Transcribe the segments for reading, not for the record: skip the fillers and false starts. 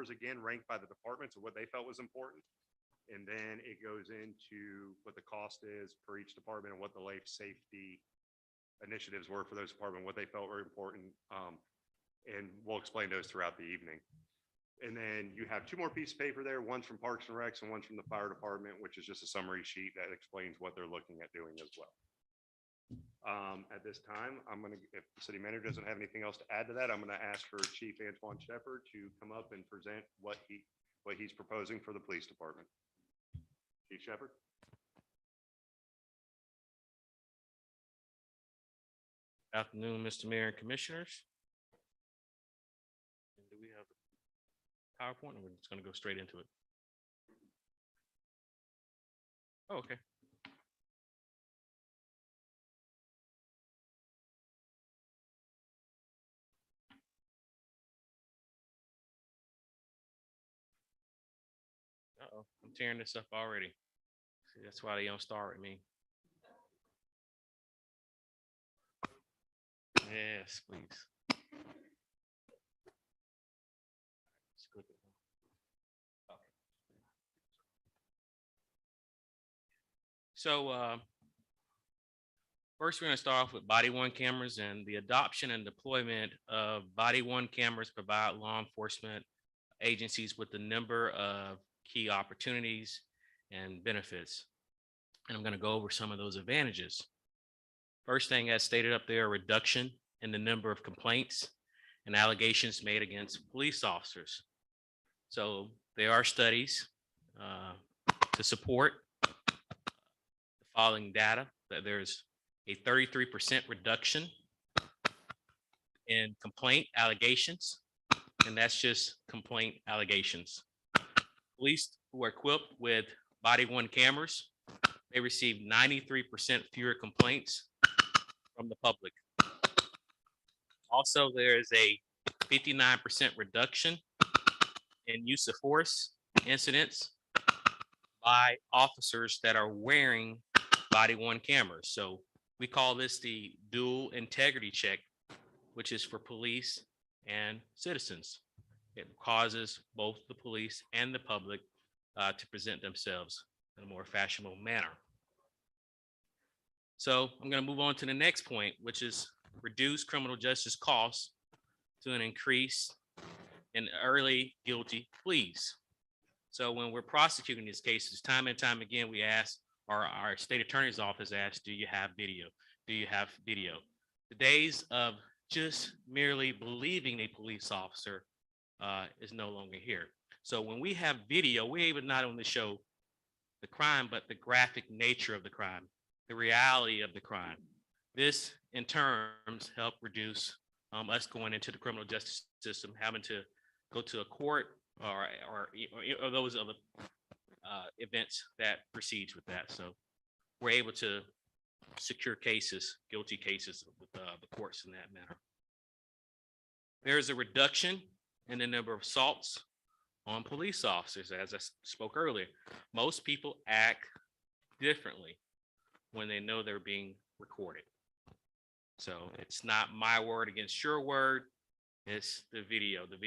again ranked by the departments of what they felt was important. And then it goes into what the cost is per each department and what the life safety initiatives were for those departments, what they felt were important. And we'll explain those throughout the evening. And then you have two more pieces of paper there. One's from Parks and Recs and one's from the fire department, which is just a summary sheet that explains what they're looking at doing as well. At this time, if the city manager doesn't have anything else to add to that, I'm going to ask for Chief Antoine Shepard to come up and present what he's proposing for the police department. Chief Shepard. Good afternoon, Mr. Mayor and Commissioners. And do we have a PowerPoint, or we're just going to go straight into it? Oh, okay. Uh-oh, I'm tearing this up already. See, that's why they don't start with me. Yes, please. So first, we're going to start off with body-worn cameras, and the adoption and deployment of body-worn cameras provide law enforcement agencies with a number of key opportunities and benefits. And I'm going to go over some of those advantages. First thing, as stated up there, a reduction in the number of complaints and allegations made against police officers. So there are studies to support the following data, that there's a 33% reduction in complaint allegations, and that's just complaint allegations. Police who are equipped with body-worn cameras, they receive 93% fewer complaints from the public. Also, there is a 59% reduction in use of force incidents by officers that are wearing body-worn cameras. So we call this the dual integrity check, which is for police and citizens. It causes both the police and the public to present themselves in a more fashionable manner. So I'm going to move on to the next point, which is reduce criminal justice costs to an increase in early guilty pleas. So when we're prosecuting these cases, time and time again, we ask, or our state attorney's office asks, do you have video? Do you have video? The days of just merely believing a police officer is no longer here. So when we have video, we're able not only show the crime, but the graphic nature of the crime, the reality of the crime. This, in terms, help reduce us going into the criminal justice system, having to go to a court or those other events that precedes with that. So we're able to secure cases, guilty cases with the courts in that manner. There's a reduction in the number of assaults on police officers. As I spoke earlier, most people act differently when they know they're being recorded. So it's not my word against your word. It's the video. The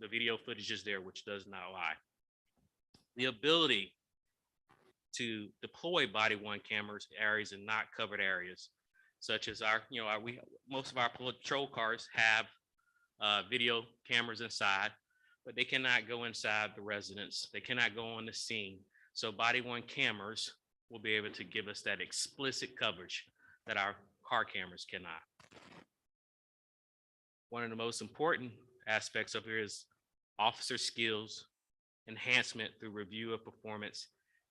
video footage is there, which does not lie. The ability to deploy body-worn cameras areas and not covered areas, such as most of our patrol cars have video cameras inside, but they cannot go inside the residence. They cannot go on the scene. So body-worn cameras will be able to give us that explicit coverage that our car cameras cannot. One of the most important aspects of here is officer skills enhancement through review of performance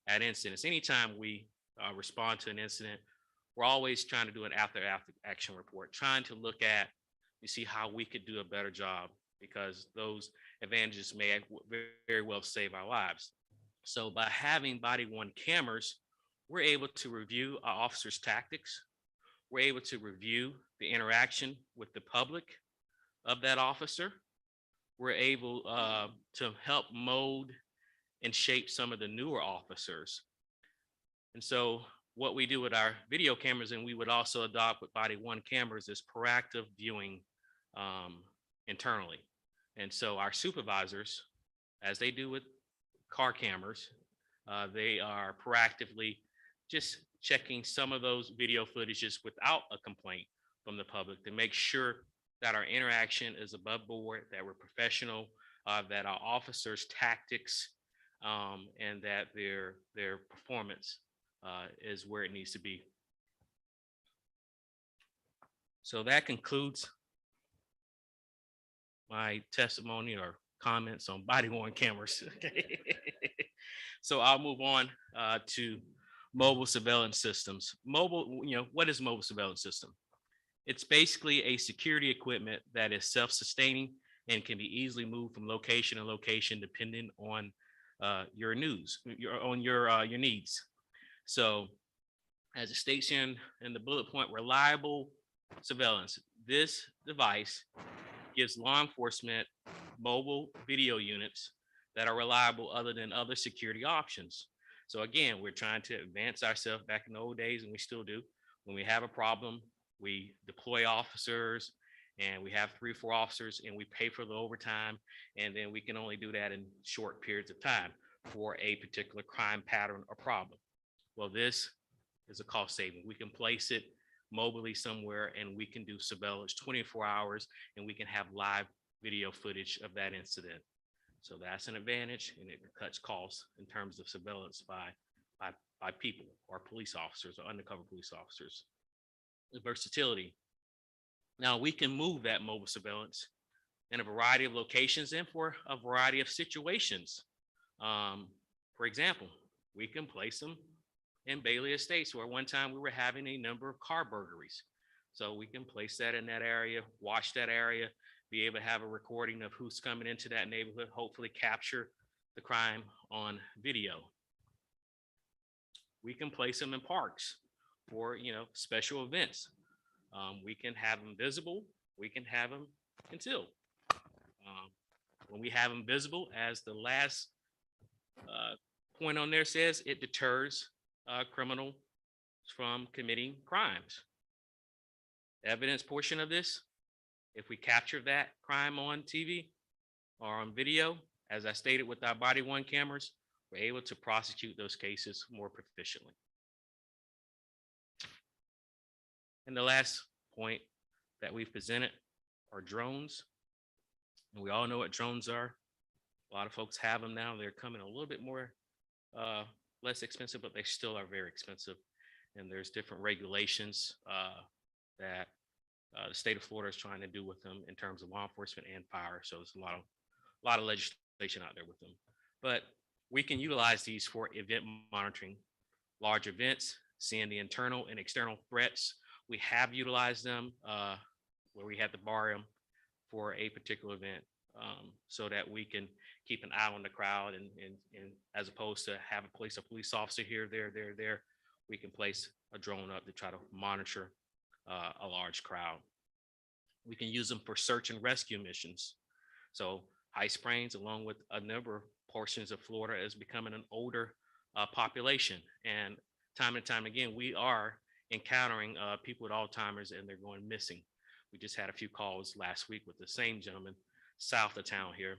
at incidents. Anytime we respond to an incident, we're always trying to do an after action report, trying to look at, you see how we could do a better job, because those advantages may very well save our lives. So by having body-worn cameras, we're able to review our officers' tactics. We're able to review the interaction with the public of that officer. We're able to help mold and shape some of the newer officers. And so what we do with our video cameras, and we would also adopt with body-worn cameras, is proactive viewing internally. And so our supervisors as they do with car cameras, they are proactively just checking some of those video footages without a complaint from the public to make sure that our interaction is above board, that we're professional, that our officers' tactics and that their performance is where it needs to be. So that concludes my testimony or comments on body worn cameras. So I'll move on to mobile surveillance systems. Mobile, what is mobile surveillance system? It's basically a security equipment that is self-sustaining and can be easily moved from location to location depending on your needs. So, as it states in the bullet point, reliable surveillance. This device gives law enforcement mobile video units that are reliable other than other security options. So again, we're trying to advance ourselves back in the old days, and we still do. When we have a problem, we deploy officers, and we have 3 or 4 officers, and we pay for the overtime, and then we can only do that in short periods of time for a particular crime pattern or problem. Well, this is a cost saving. We can place it mobilely somewhere, and we can do surveillance 24 hours, and we can have live video footage of that incident. So that's an advantage, and it cuts costs in terms of surveillance by people or police officers or undercover police officers. The versatility. Now we can move that mobile surveillance in a variety of locations and for a variety of situations. For example, we can place them in Bailey Estates, where one time we were having a number of car burglaries. So we can place that in that area, watch that area, be able to have a recording of who's coming into that neighborhood, hopefully capture the crime on video. We can place them in parks for, special events. We can have them visible, we can have them concealed. When we have them visible, as the last point on there says, it deters criminals from committing crimes. Evidence portion of this, if we capture that crime on TV or on video, as I stated with our body worn cameras, we're able to prosecute those cases more proficiently. And the last point that we've presented are drones. And we all know what drones are. A lot of folks have them now. They're coming a little bit more less expensive, but they still are very expensive. And there's different regulations that the state of Florida is trying to do with them in terms of law enforcement and fire. So there's a lot of legislation out there with them. But we can utilize these for event monitoring, large events, seeing the internal and external threats. We have utilized them where we had to borrow them for a particular event so that we can keep an eye on the crowd and as opposed to having place a police officer here, there, we can place a drone up to try to monitor a large crowd. We can use them for search and rescue missions. So High Springs, along with a number of portions of Florida, is becoming an older population. And time again, we are encountering people with Alzheimer's and they're going missing. We just had a few calls last week with the same gentleman south of town here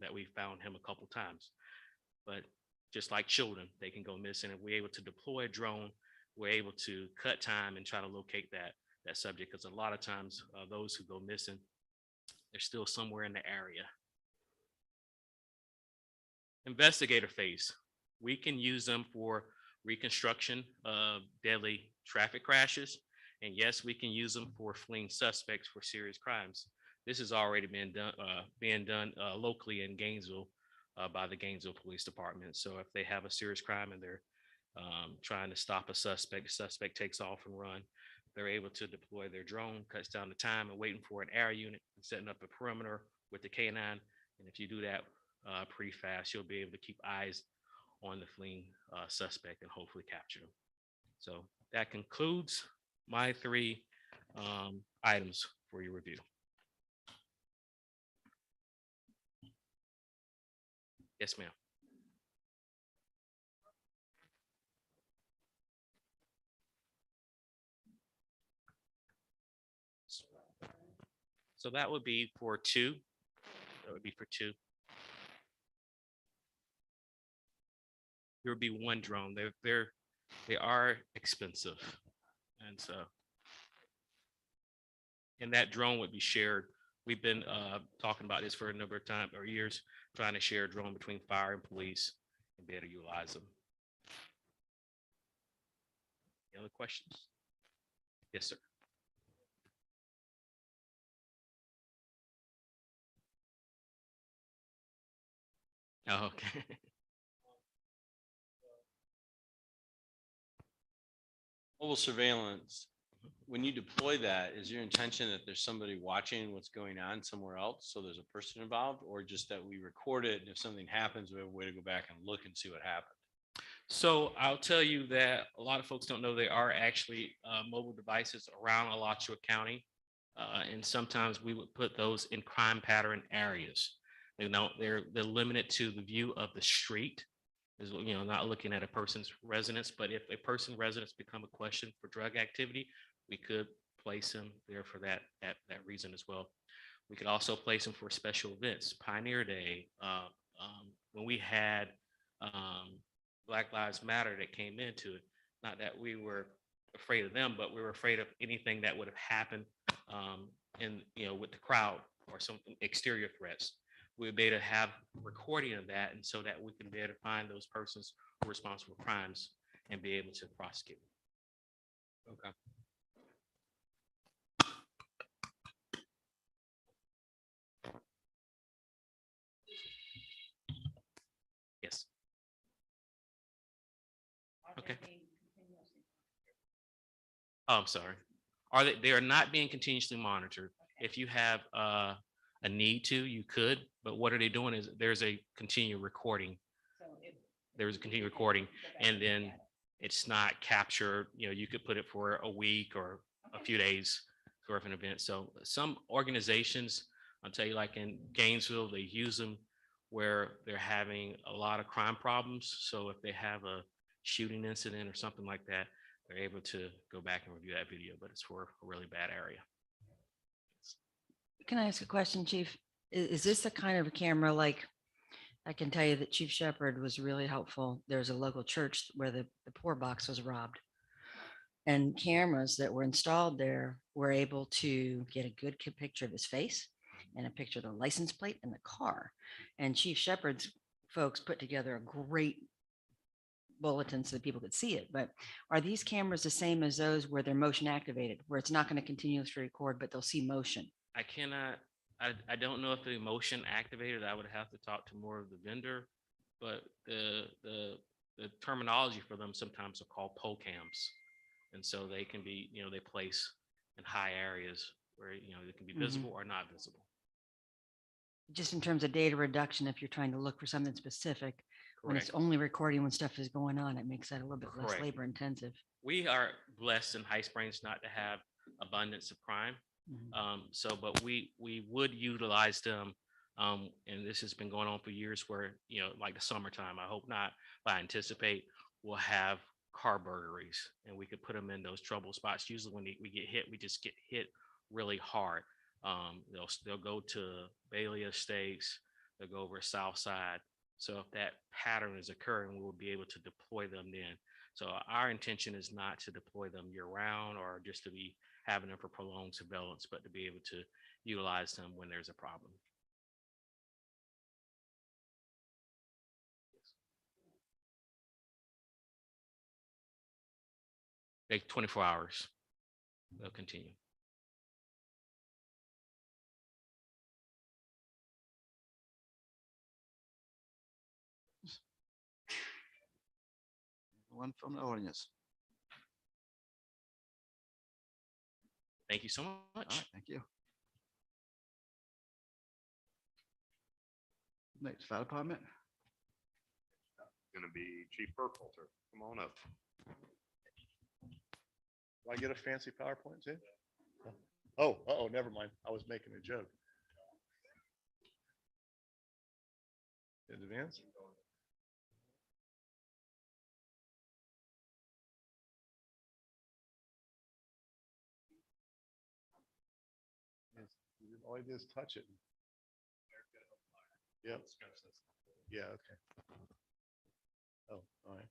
that we found him a couple times. But just like children, they can go missing. If we're able to deploy a drone, we're able to cut time and try to locate that subject, because a lot of times those who go missing, they're still somewhere in the area. Investigator phase. We can use them for reconstruction of deadly traffic crashes. And yes, we can use them for fleeing suspects for serious crimes. This has already been done locally in Gainesville by the Gainesville Police Department. So if they have a serious crime and they're trying to stop a suspect, the suspect takes off and run, they're able to deploy their drone, cuts down the time of waiting for an air unit and setting up a perimeter with the K9. And if you do that pretty fast, you'll be able to keep eyes on the fleeing suspect and hopefully capture them. So that concludes my 3 items for your review. Yes, ma'am. So that would be for 2. That would be for 2. there would be one drone. They are expensive. And so, and that drone would be shared. We've been talking about this for a number of times or years, trying to share a drone between fire and police and be able to utilize them. Any other questions? Yes, sir. Oh, okay. Mobile surveillance, when you deploy that, is your intention that there's somebody watching what's going on somewhere else? So there's a person involved, or just that we record it and if something happens, we have a way to go back and look and see what happened? So I'll tell you that a lot of folks don't know there are actually mobile devices around Alachua County. And sometimes we would put those in crime pattern areas. They're limited to the view of the street. Is, not looking at a person's residence, but if a person's residence become a question for drug activity, we could place them there for that reason as well. We could also place them for special events, Pioneer Day, when we had Black Lives Matter that came into it. Not that we were afraid of them, but we were afraid of anything that would have happened with the crowd or some exterior threats. We'll be able to have recording of that, and so that we can be able to find those persons who are responsible for crimes and be able to prosecute. Okay. Yes. Okay. Oh, I'm sorry. They are not being continuously monitored. If you have a need to, you could, but what are they doing is there's a continued recording. There's a continued recording, and then it's not captured. You could put it for a week or a few days for an event. So some organizations, I'll tell you, like in Gainesville, they use them where they're having a lot of crime problems. So if they have a shooting incident or something like that, they're able to go back and review that video, but it's for a really bad area. Can I ask a question, Chief? Is this the kind of a camera, like, I can tell you that Chief Shepherd was really helpful. There's a local church where the poor box was robbed. And cameras that were installed there were able to get a good picture of his face and a picture of the license plate and the car. And Chief Shepherd's folks put together a great bulletin so that people could see it. But are these cameras the same as those where they're motion activated, where it's not going to continuously record, but they'll see motion? I don't know if the motion activated. I would have to talk to more of the vendor, but the terminology for them sometimes are called pole cams. And so they can be, they place in high areas where, they can be visible or not visible. Just in terms of data reduction, if you're trying to look for something specific, when it's Correct. only recording when stuff is going on, it makes that a little bit less Correct. labor intensive. We are blessed in High Springs not to have abundance of crime. But we would utilize them. And this has been going on for years where, like the summertime, I hope not, but I anticipate we'll have car burglaries and we could put them in those trouble spots. Usually when we get hit, we just get hit really hard. They'll go to Bailey Estates, they'll go over South Side. So if that pattern is occurring, we will be able to deploy them then. So our intention is not to deploy them year round or just to be having them for prolonged surveillance, but to be able to utilize them when there's a problem. They 24 hours, they'll continue. One from the audience. Thank you so much. All right, thank you. Next, fire department. Going to be Chief Burkhalter. Come on up. Do I get a fancy PowerPoint too? Oh, never mind. I was making a joke. Advance? All I did is touch it. Yep. Yeah, okay. Oh, all right.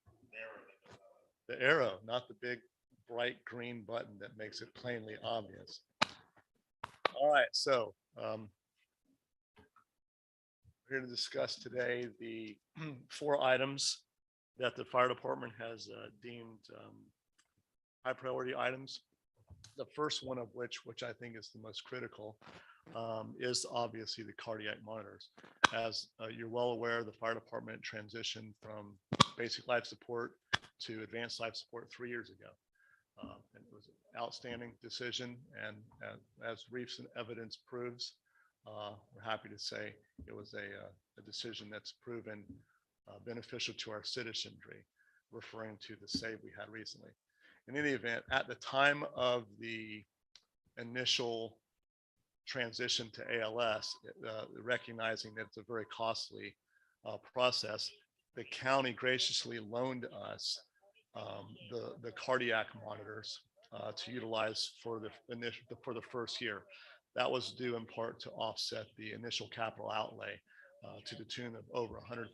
The arrow, not the big bright green button that makes it plainly obvious. All right, so we're here to discuss today the 4 items that the fire department has deemed high priority items. The first one of which I think is the most critical, is obviously the cardiac monitors. As you're well aware, the fire department transitioned from basic life support to advanced life support 3 years ago. And it was an outstanding decision, and as recent evidence proves, we're happy to say it was a decision that's proven beneficial to our citizenry, referring to the save we had recently. In any event, at the time of the initial transition to ALS, recognizing that it's a very costly process, the county graciously loaned us the cardiac monitors to utilize for the first year. That was due in part to offset the initial capital outlay to the tune of over $100,000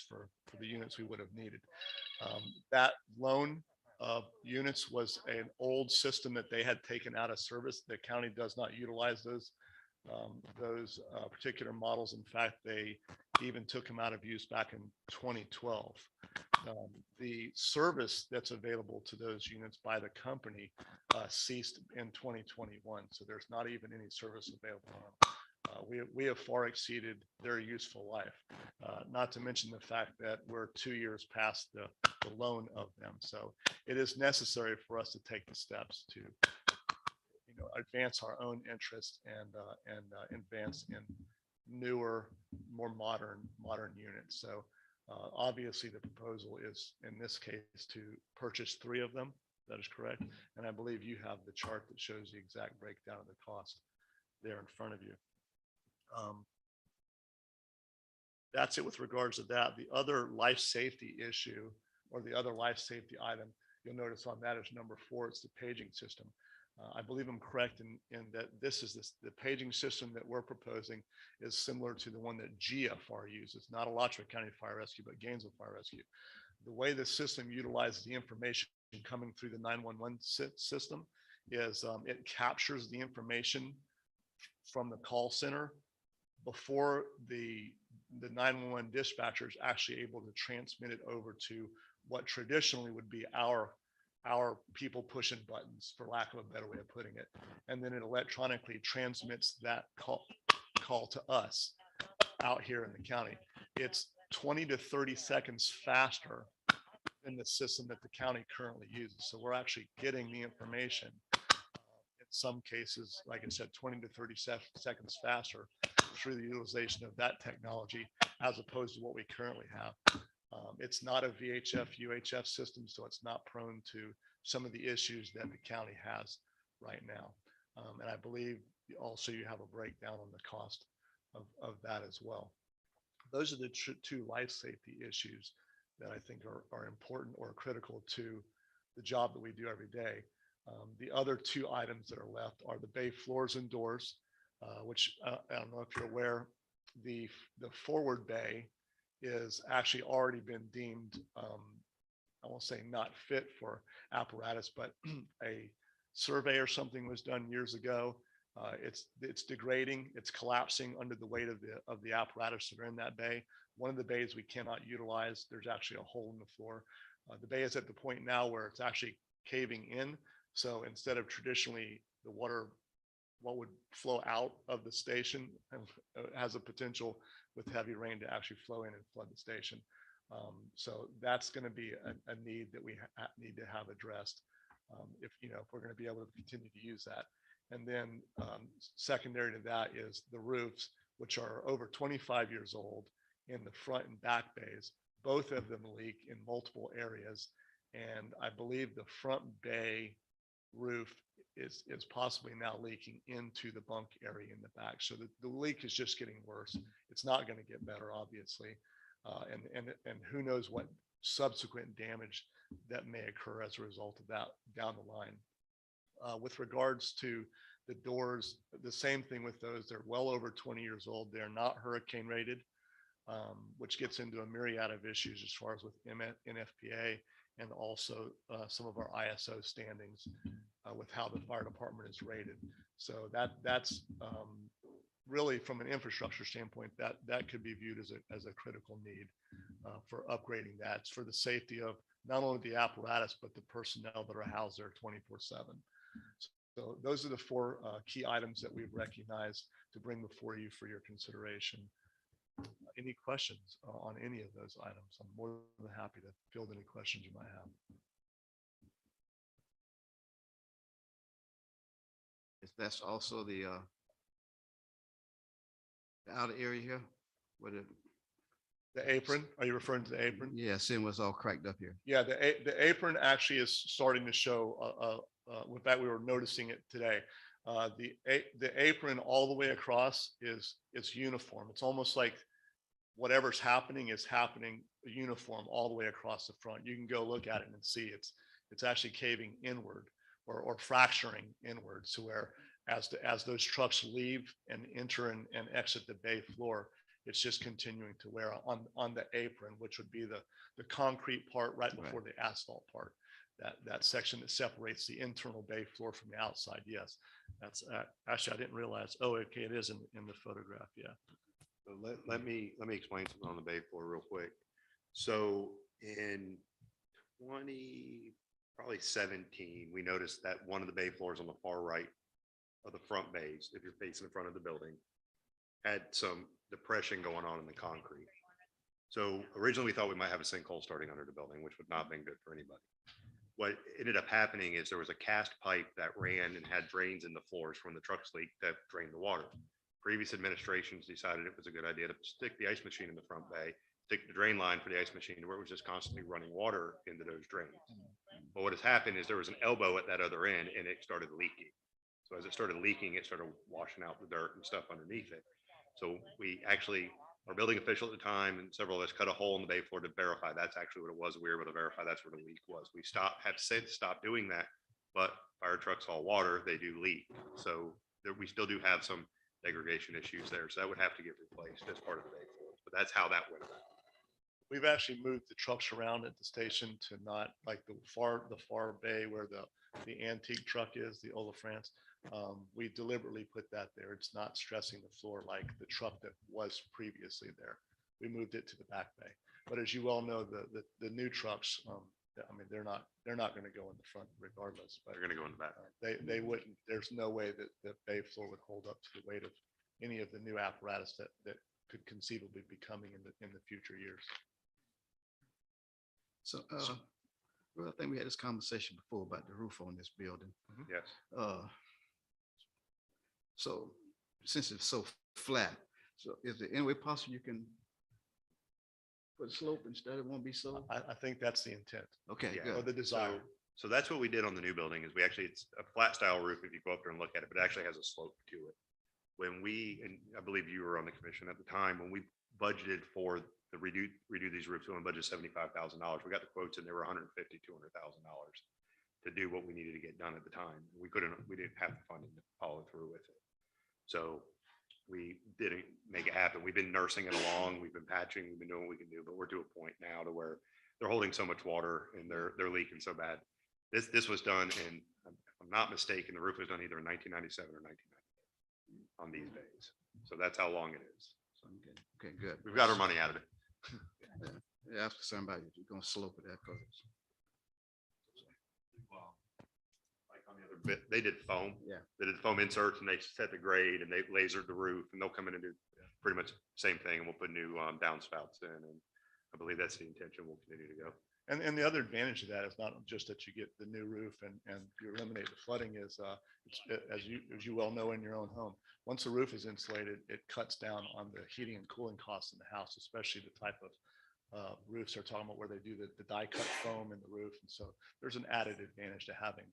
for the units we would have needed. That loan of units was an old system that they had taken out of service. The county does not utilize those particular models. In fact, they even took them out of use back in 2012. The service that's available to those units by the company ceased in 2021. So there's not even any service available on them. We have far exceeded their useful life, not to mention the fact that we're 2 years past the loan of them. So it is necessary for us to take the steps to advance our own interest and advance in newer, more modern units. So obviously the proposal is in this case to purchase 3 of them. That is correct. And I believe you have the chart that shows the exact breakdown of the cost there in front of you. That's it with regards to that. The other life safety issue, or the other life safety item, you'll notice on that is number 4. It's the paging system. I believe I'm correct in that the paging system that we're proposing is similar to the one that GFR uses, not Alachua County Fire Rescue, but Gainesville Fire Rescue. The way the system utilizes the information coming through the 911 system is it captures the information from the call center before the 911 dispatcher is actually able to transmit it over to what traditionally would be our people pushing buttons, for lack of a better way of putting it. And then it electronically transmits that call to us out here in the county. It's 20 to 30 seconds faster than the system that the county currently uses. So we're actually getting the information in some cases, like I said, 20 to 30 seconds faster through the utilization of that technology, as opposed to what we currently have. It's not a VHF, UHF system, so it's not prone to some of the issues that the county has right now. And I believe also you have a breakdown on the cost of that as well. Those are the 2 life safety issues that I think are important or critical to the job that we do every day. The other 2 items that are left are the bay floors and doors, which I don't know if you're aware, the forward bay is actually already been deemed, I won't say not fit for apparatus, but a survey or something was done years ago. It's degrading, it's collapsing under the weight of the apparatus that are in that bay. One of the bays we cannot utilize. There's actually a hole in the floor. The bay is at the point now where it's actually caving in. So instead of traditionally the water, what would flow out of the station, has a potential with heavy rain to actually flow in and flood the station. So that's going to be a need that we need to have addressed if we're going to be able to continue to use that. And then secondary to that is the roofs, which are over 25 years old in the front and back bays. Both of them leak in multiple areas. And I believe the front bay roof is possibly now leaking into the bunk area in the back. So the leak is just getting worse. It's not going to get better, obviously. And who knows what subsequent damage that may occur as a result of that down the line. With regards to the doors, the same thing with those. They're well over 20 years old. They're not hurricane rated. which gets into a myriad of issues as far as with NFPA and also some of our ISO standings with how the fire department is rated. So that's really from an infrastructure standpoint, that could be viewed as a critical need for upgrading that. It's for the safety of not only the apparatus, but the personnel that are housed there 24/7. So those are the four key items that we've recognized to bring before you for your consideration. Any questions on any of those items? I'm more than happy to field any questions you might have. Is that's also the outer area here? What it, The apron, are you referring to the apron? yeah, seeing what's all cracked up here. Yeah, the apron actually is starting to show, with that, we were noticing it today. The apron all the way across is uniform. It's almost like whatever's happening is happening uniform all the way across the front. You can go look at it and see it's actually caving inward or fracturing inward. So where as those trucks leave and enter and exit the bay floor, it's just continuing to wear on the apron, which would be the concrete part right before the asphalt part. That section that separates the internal bay floor from the outside. Yes, that's actually, I didn't realize. Oh, okay, it is in the photograph. Yeah. So let me explain something on the bay floor real quick. So in probably 17, we noticed that one of the bay floors on the far right of the front bays, if you're facing the front of the building, had some depression going on in the concrete. So originally we thought we might have a sinkhole starting under the building, which would not have been good for anybody. What ended up happening is there was a cast pipe that ran and had drains in the floors from the trucks leak that drained the water. Previous administrations decided it was a good idea to stick the ice machine in the front bay, stick the drain line for the ice machine where it was just constantly running water into those drains. But what has happened is there was an elbow at that other end and it started leaking. So as it started leaking, it started washing out the dirt and stuff underneath it. So we actually, our building official at the time and several of us cut a hole in the bay floor to verify that's actually what it was. We were able to verify that's where the leak was. We have since stopped doing that, but fire trucks haul water, they do leak. So we still do have some degradation issues there. So that would have to get replaced as part of the bay floor. But that's how that went about. We've actually moved the trucks around at the station to not like the far bay where the antique truck is, the Ola France. We deliberately put that there. It's not stressing the floor like the truck that was previously there. We moved it to the back bay. But as you well know, the new trucks, I mean, they're not going to go in the front regardless. But They're going to go in the back. they wouldn't. There's no way that the bay floor would hold up to the weight of any of the new apparatus that could conceivably be coming in the future years. So, well, I think we had this conversation before about the roof on this building. Yes. So since it's so flat, so is there any way possible you can put a slope instead? It won't be so. I think that's the intent Okay, Yeah. or good. the desire. So that's what we did on the new building is it's a flat style roof if you go up there and look at it, but it actually has a slope to it. When and I believe you were on the commission at the time, when we budgeted for the redo these roofs, we only budgeted $75,000. We got the quotes and they were $150,000, $200,000 to do what we needed to get done at the time. We didn't have the funding to follow through with it. So we didn't make it happen. We've been nursing it along. We've been patching, we've been doing what we can do, but we're to a point now to where they're holding so much water and they're leaking so bad. This was done in, if I'm not mistaken, the roof was done either in 1997 or 1998 on these days. So that's how long it is. So Okay, good. we've got our money out of it. Yeah, I was concerned about you. You're gonna slope it that because Like on the other bit, they did foam. Yeah. They did foam inserts and they set the grade and they lasered the roof and they'll come in and do pretty much the same thing. And we'll put new downspouts in. And I believe that's the intention. We'll continue to go. And the other advantage of that is not just that you get the new roof and you eliminate the flooding is as you well know in your own home, once the roof is insulated, it cuts down on the heating and cooling costs in the house, especially the type of roofs they're talking about where they do the die cut foam in the roof. And so there's an added advantage to having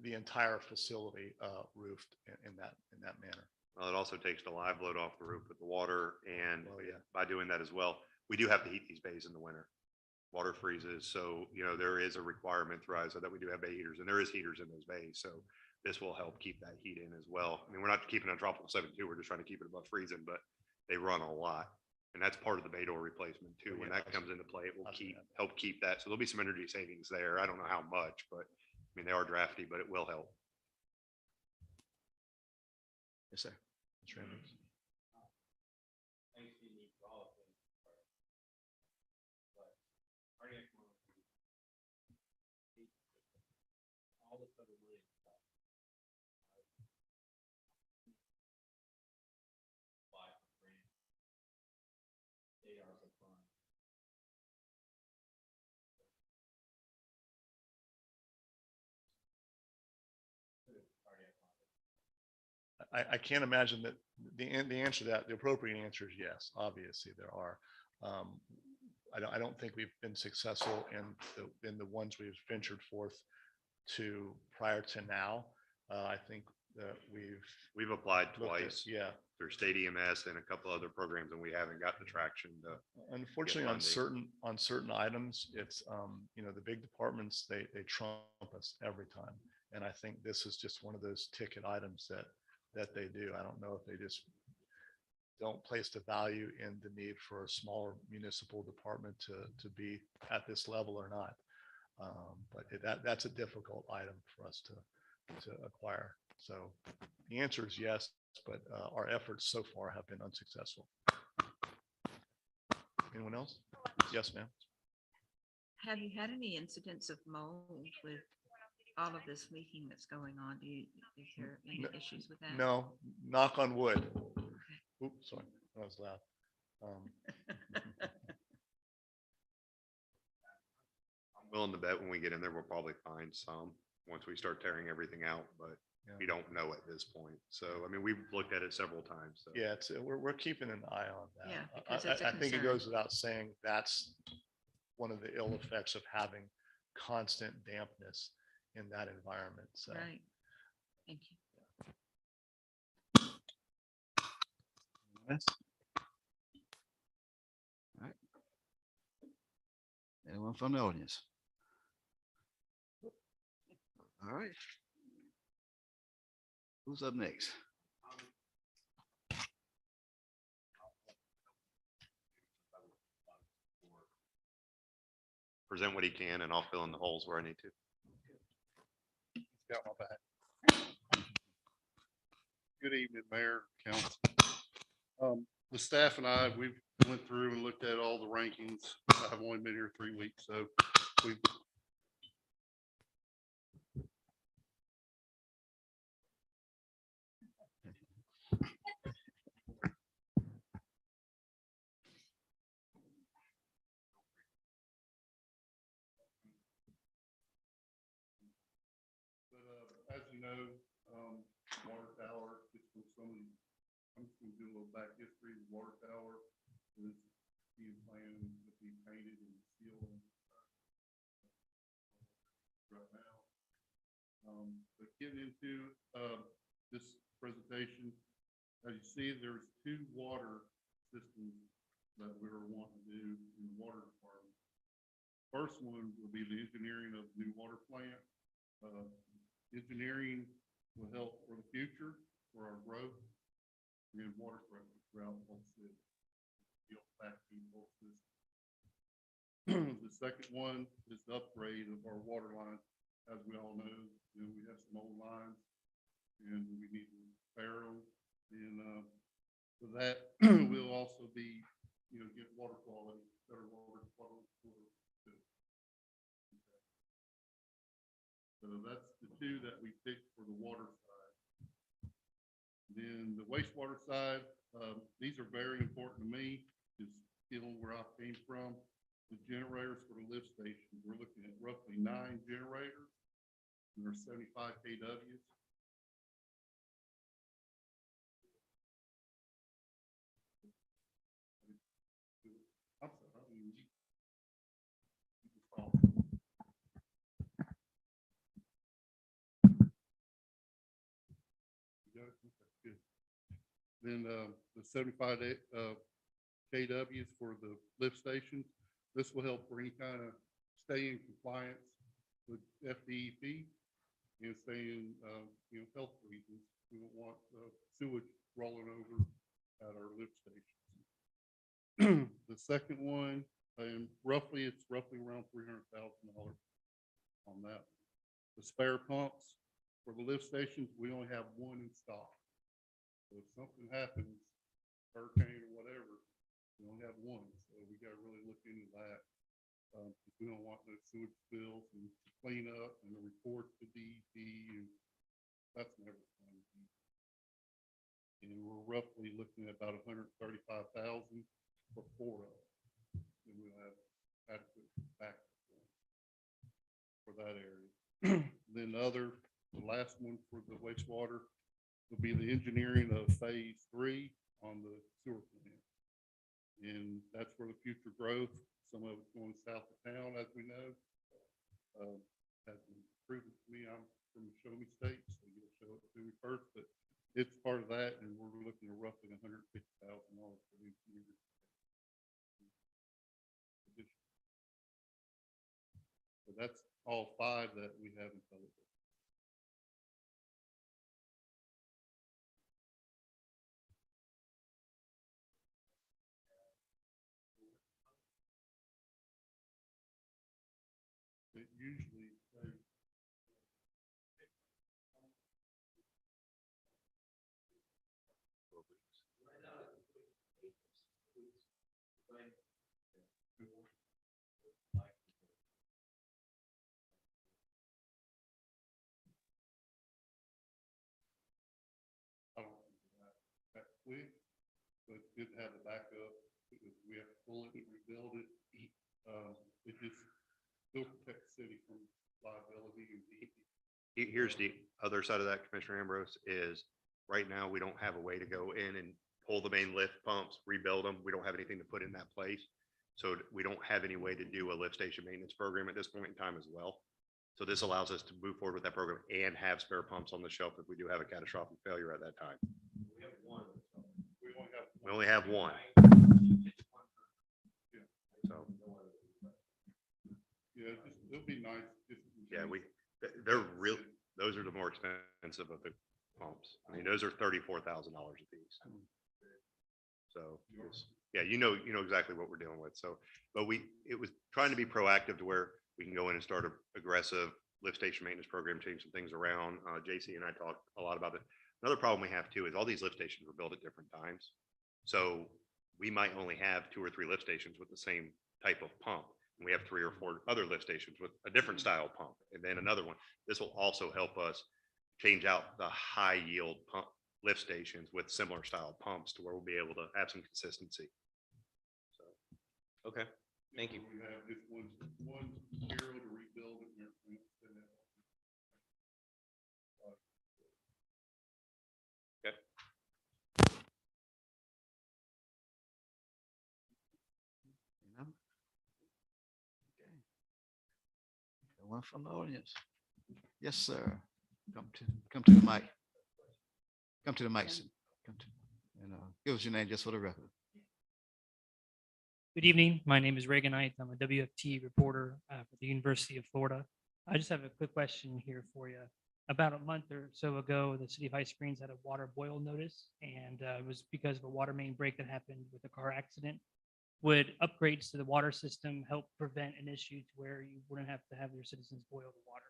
the entire facility roofed in that manner. Well, it also takes the live load off the roof with the water. And Oh, yeah. by doing that as well, we do have to heat these bays in the winter. Water freezes. So, there is a requirement throughout so that we do have bay heaters and there is heaters in those bays. So this will help keep that heat in as well. I mean, we're not keeping it on tropical 72. We're just trying to keep it above freezing, but they run a lot. And that's part of the bay door replacement too. Oh, When yeah, that I've comes seen- into play, it will I've seen keep, that. help keep that. So there'll be some energy savings there. I don't know how much, but I mean, they are drafty, but it will help. Yes, sir. Mr. Edwards. I can't imagine that the answer to that, the appropriate answer is yes, obviously there are. I don't think we've been successful in the ones we've ventured forth to prior to now. I think that We've applied looked at, twice yeah, through State EMS and a couple other programs, and we haven't got the traction to. unfortunately on funding. certain items, it's, the big departments, they trump us every time. And I think this is just one of those ticket items that they do. I don't know if they just don't place the value in the need for a smaller municipal department to be at this level or not. But that's a difficult item for us to acquire. So the answer is yes, but our efforts so far have been unsuccessful. Anyone else? Yes, ma'am. Have you had any incidents of mold with all of this leaking that's going on? Is there any No, issues with that? No, knock on wood. Oops, sorry, that was loud. I'm willing to bet when we get in there, we'll probably find some once we start tearing everything out, but Yeah. we don't know at this point. So, I mean, we've looked at it several times. So. Yeah, we're keeping an eye on that. Yeah, because it's a I think it concern. goes without saying, that's one of the ill effects of having constant dampness in that environment. So. Right. Thank you. Yes. All right. Anyone from the audience? All right. Who's up next? Present what he can, and I'll fill in the holes where I need to. Got my back. Good evening, Mayor, Council. The staff and I, we've went through and looked at all the rankings. I've only been here 3 weeks, so we've. But as you know, water tower, just from some of the, I'm just gonna do a little back history. The water tower is being planned to be painted and sealed right now. But getting into this presentation, as you see, there's 2 water systems that we're wanting to do in the water department. First one will be the engineering of the new water plant. Engineering will help for the future, for our growth, and water pressure throughout the whole city. The second one is the upgrade of our water line. As we all know, we have some old lines and we need to repair them. And for that, we'll also be, get water quality, better water quality. So that's the 2 that we picked for the water side. Then the wastewater side, these are very important to me, just feeling where I came from. The generators for the lift station, we're looking at roughly 9 generators, and they're 75 kWs. I'm sorry, Then the 75 kWs for the lift stations. This will help for any kind of stay in compliance with FDEP and stay in health reasons. We don't want sewage rolling over at our lift stations. The second one, and it's roughly around $300,000 on that. The spare pumps for the lift stations, we only have one in stock. So if something happens, hurricane or whatever, we only have one. So we gotta really look into that. 'Cause we don't want no sewage spills and clean up and the reports to DEP, and that's never fun. And we're roughly looking at about 135,000 for 4 of them. And we'll have adequate backup for that area. Then the last one for the wastewater will be the engineering of phase 3 on the sewer plant. And that's for the future growth. Some of it's going south of town, as we know. Has been proven to me. I'm from the Show Me State, so you'll show it to me first, but it's part of that, and we're looking at roughly $150,000 for the engineering. So that's all 5 that we have in public. It usually takes I don't think that quick, but it's good to have the backup because we have to pull it and rebuild it. It just still protects the city from liability and Here's the other side of that, Commissioner Ambrose, is right now, we don't have a way to go in and pull the main lift pumps, rebuild them. We don't have anything to put in that place. So we don't have any way to do a lift station maintenance program at this point in time as well. So this allows us to move forward with that program and have spare pumps on the shelf if we do have a catastrophic failure at that time. We only have one. So, yeah, it'll be nice. yeah, they're real, those are the more expensive of the pumps. I mean, those are $34,000 a piece. So, yeah, you know exactly what we're dealing with. So, but it was trying to be proactive to where we can go in and start an aggressive lift station maintenance program, change some things around. JC and I talked a lot about it. Another problem we have too is all these lift stations were built at different times. So we might only have 2 or 3 lift stations with the same type of pump. And we have 3 or 4 other lift stations with a different style pump. And then another one. This will also help us change out the high yield pump lift stations with similar style pumps to where we'll be able to have some consistency. So, Okay, thank you. We have just one hero to rebuild it and everything. okay. You know? Okay. One from the audience. Yes, sir. Come to the mic. Come to the mic. Sir. Come to, and give us your name just for the record. Good evening. My name is Reagan Knight. I'm a WFT reporter for the University of Florida. I just have a quick question here for you. About a month or so ago, the city of High Springs had a water boil notice, and it was because of a water main break that happened with a car accident. Would upgrades to the water system help prevent an issue to where you wouldn't have to have your citizens boil the water?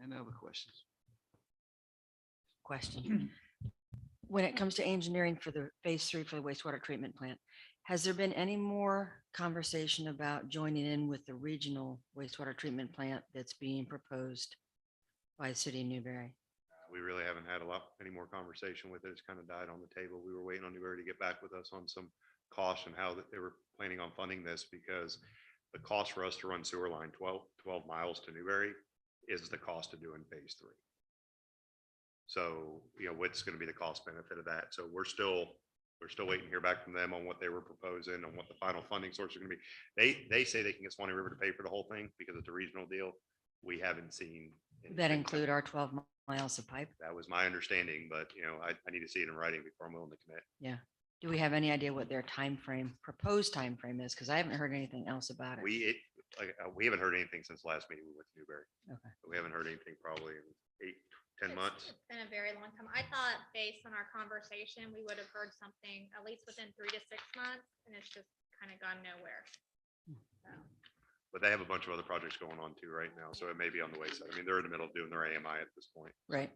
Any other questions? Question. When it comes to engineering for the phase 3 for the wastewater treatment plant, has there been any more conversation about joining in with the regional wastewater treatment plant that's being proposed by the city of Newberry? We really haven't had any more conversation with it. It's kind of died on the table. We were waiting on Newberry to get back with us on some cost and how that they were planning on funding this, because the cost for us to run sewer line 12 miles to Newberry is the cost of doing phase 3. So, what's going to be the cost benefit of that? So we're still waiting to hear back from them on what they were proposing and what the final funding source is going to be. They say they can get Swanee River to pay for the whole thing because it's a regional deal. We haven't seen Would that include our 12 miles of pipe? That was my understanding, but I need to see it in writing before I'm willing to commit. Yeah. Do we have any idea what their proposed time frame is? Because I haven't heard anything else about it. We haven't heard anything since the last meeting we went to Newberry. Okay. We haven't heard anything probably in 8, 10 months. It's been a very long time. I thought based on our conversation, we would have heard something at least within 3 to 6 months, and it's just kind of gone nowhere. So, But they have a bunch of other projects going on too right now, so it may be on the wayside. I mean, they're in the middle of doing their AMI at this point. Right.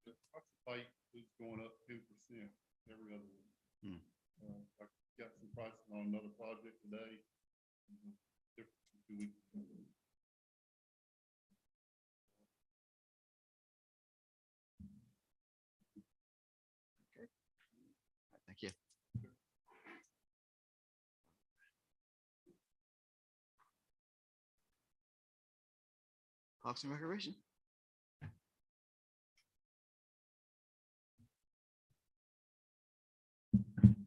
The cost of pipe is going up 2% every other week. I got some pricing on another project today. Different from 2 weeks ago. Thank you. Parks and Recreation.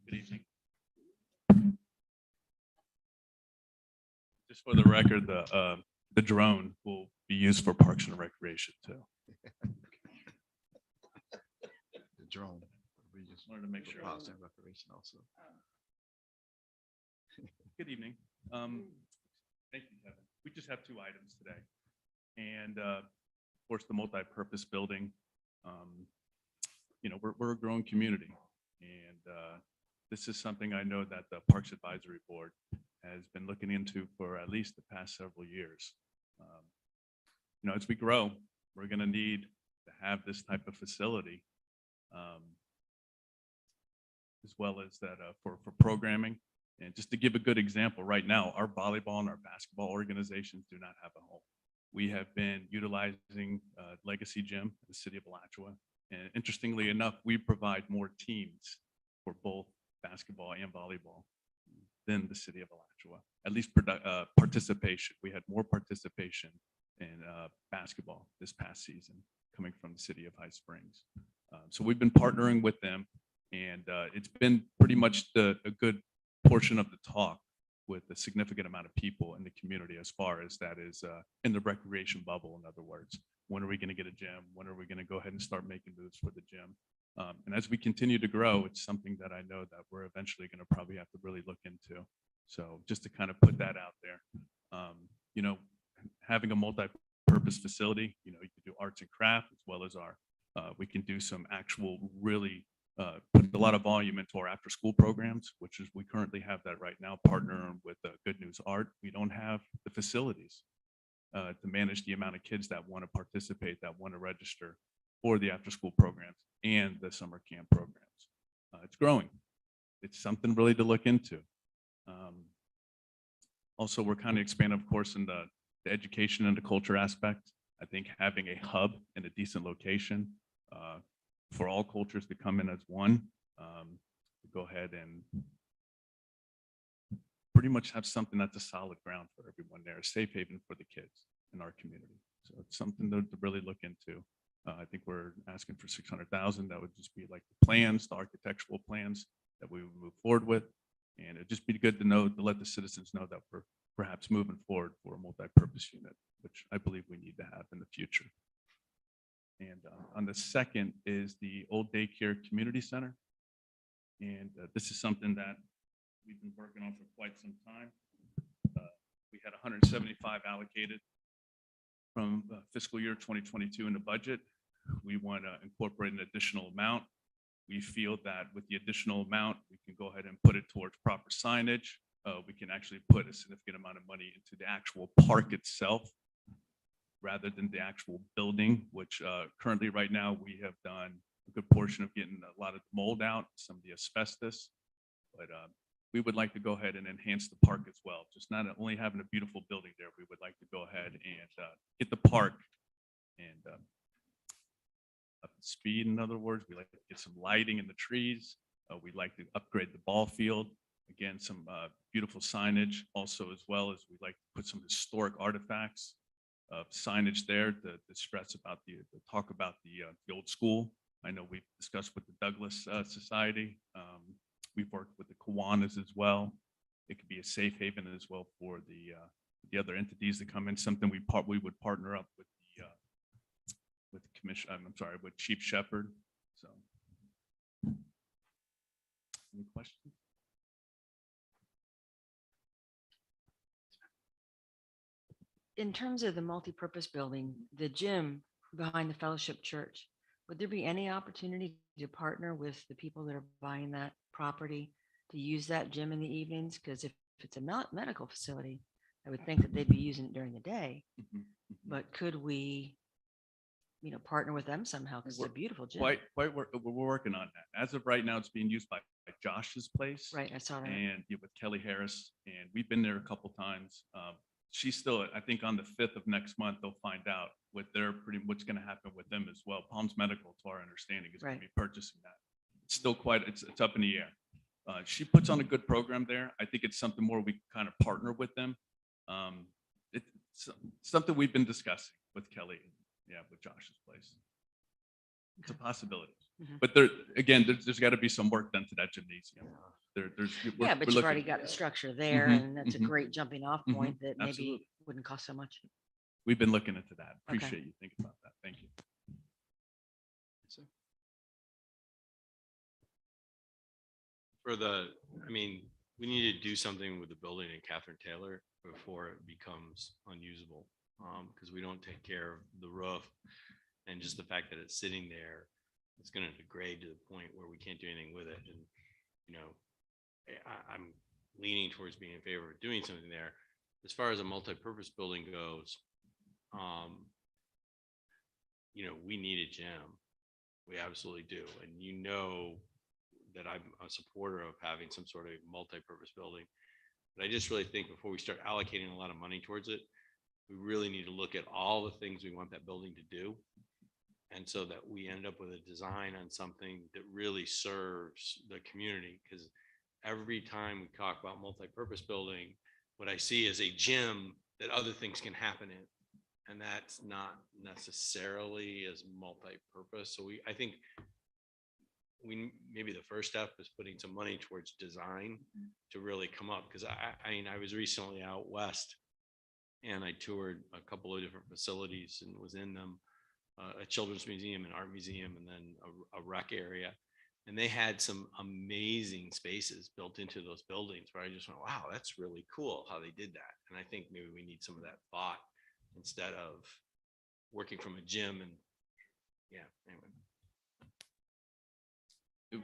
Good evening. Just for the record, the drone will be used for Parks and Recreation too. The drone. We just Wanted to make sure. Parks and Recreation also. Good evening. Thank you, Kevin. We just have 2 items today. And of course, the multi-purpose building. We're a growing community. And this is something I know that the Parks Advisory Board has been looking into for at least the past several years. As we grow, we're going to need to have this type of facility, as well as that for programming. And just to give a good example, right now, our volleyball and our basketball organizations do not have a home. We have been utilizing Legacy Gym in the city of Alachua. And interestingly enough, we provide more teams for both basketball and volleyball than the city of Alachua, at least participation. We had more participation in basketball this past season coming from the city of High Springs. So we've been partnering with them, and it's been pretty much a good portion of the talk with a significant amount of people in the community as far as that is in the recreation bubble. In other words, when are we going to get a gym? When are we going to go ahead and start making moves for the gym? And as we continue to grow, it's something that I know that we're eventually going to probably have to really look into. So just to kind of put that out there, having a multi-purpose facility, you can do arts and craft as well as we can do some actual really put a lot of volume into our after-school programs, which is we currently have that right now, partnering with Good News Art. We don't have the facilities to manage the amount of kids that want to participate, that want to register for the after-school programs and the summer camp programs. It's growing. It's something really to look into. Also, we're kind of expanding, of course, in the education and the culture aspect. I think having a hub in a decent location for all cultures to come in as one, go ahead and pretty much have something that's a solid ground for everyone there, a safe haven for the kids in our community. So it's something to really look into. I think we're asking for 600,000. That would just be like the plans, the architectural plans that we would move forward with. And it'd just be good to know, to let the citizens know that we're perhaps moving forward for a multi-purpose unit, which I believe we need to have in the future. And on the second is the Old Daycare Community Center. And this is something that we've been working on for quite some time. We had 175 allocated from fiscal year 2022 in the budget. We want to incorporate an additional amount. We feel that with the additional amount, we can go ahead and put it towards proper signage. We can actually put a significant amount of money into the actual park itself rather than the actual building, which currently right now we have done a good portion of getting a lot of mold out, some of the asbestos, but we would like to go ahead and enhance the park as well. Just not only having a beautiful building there, we would like to go ahead and get the park and up to speed. In other words, we like to get some lighting in the trees. We'd like to upgrade the ball field. Again, some beautiful signage also, as well as we'd like to put some historic artifacts of signage there to stress about to talk about the old school. I know we've discussed with the Douglas Society. We've worked with the Kiwanis as well. It could be a safe haven as well for the other entities that come in. Something we would partner up with the commission. I'm sorry, with Chief Shepherd. So Any questions? In terms of the multipurpose building, the gym behind the Fellowship Church, would there be any opportunity to partner with the people that are buying that property to use that gym in the evenings? Because if it's a medical facility, I would think that they'd be using it during the day. Mhm, mhm. But could we, partner with them somehow? Because it's a We're beautiful gym. We're working on that. As of right now, it's being used by Josh's place. Right, I saw that. And with Kelly Harris, and we've been there a couple times. She's still, I think on the 5th of next month, they'll find out what's going to happen with them as well. Palms Medical, to our understanding, is going Right. to be purchasing that. It's still it's up in the air. She puts on a good program there. I think it's something more we can kind of partner with them. It's something we've been discussing with Kelly, with Josh's place. It's a possibility. Mhm. But there's got to be some work done to that gymnasium. Yeah, but you've already got the structure there, Mhm, and that's a mhm. great jumping off Mhm, point that maybe absolutely. wouldn't cost so much. We've been looking into that. Okay. Appreciate you thinking about that. Thank you. We need to do something with the building in Catherine Taylor before it becomes unusable. Because we don't take care of the roof and just the fact that it's sitting there, it's going to degrade to the point where we can't do anything with it. And, I'm leaning towards being in favor of doing something there. As far as a multi-purpose building goes, we need a gym. We absolutely do. And that I'm a supporter of having some sort of multi-purpose building. But I just really think before we start allocating a lot of money towards it, we really need to look at all the things we want that building to do. And so that we end up with a design on something that really serves the community. Because every time we talk about multi-purpose building, what I see is a gym that other things can happen in. And that's not necessarily as multi-purpose. So I think maybe the first step is putting some money towards design to really come up. Because I was recently out west and I toured a couple of different facilities and was in them, a children's museum, an art museum, and then a rec area. And they had some amazing spaces built into those buildings where I just went, wow, that's really cool how they did that. And I think maybe we need some of that thought instead of working from a gym. And anyway.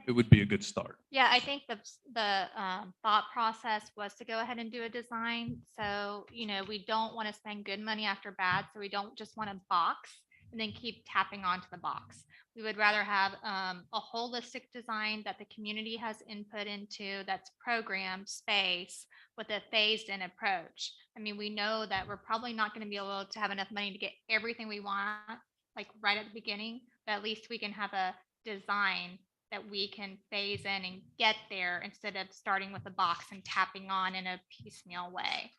It would be a good start. Yeah, I think the thought process was to go ahead and do a design. So, we don't want to spend good money after bad. So we don't just want a box and then keep tapping onto the box. We would rather have a holistic design that the community has input into, that's programmed space with a phased in approach. I mean, we know that we're probably not going to be able to have enough money to get everything we want, like right at the beginning, but at least we can have a design that we can phase in and get there instead of starting with a box and tapping on in a piecemeal way.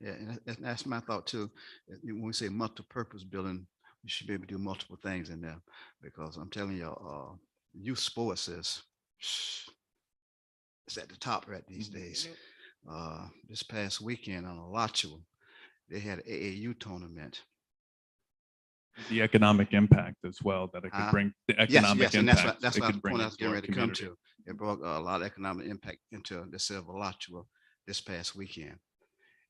Yeah, and that's my thought too. When we say multi-purpose building, you should be able to do multiple things in there, because I'm telling you, youth sports is it's at the top right these days. This past weekend on Alachua, they had an AAU tournament. The economic impact as well that it could bring. The economic and impact. that's it what could bring point I was into getting our ready to come community. to. It brought a lot of economic impact into the city of Alachua this past weekend.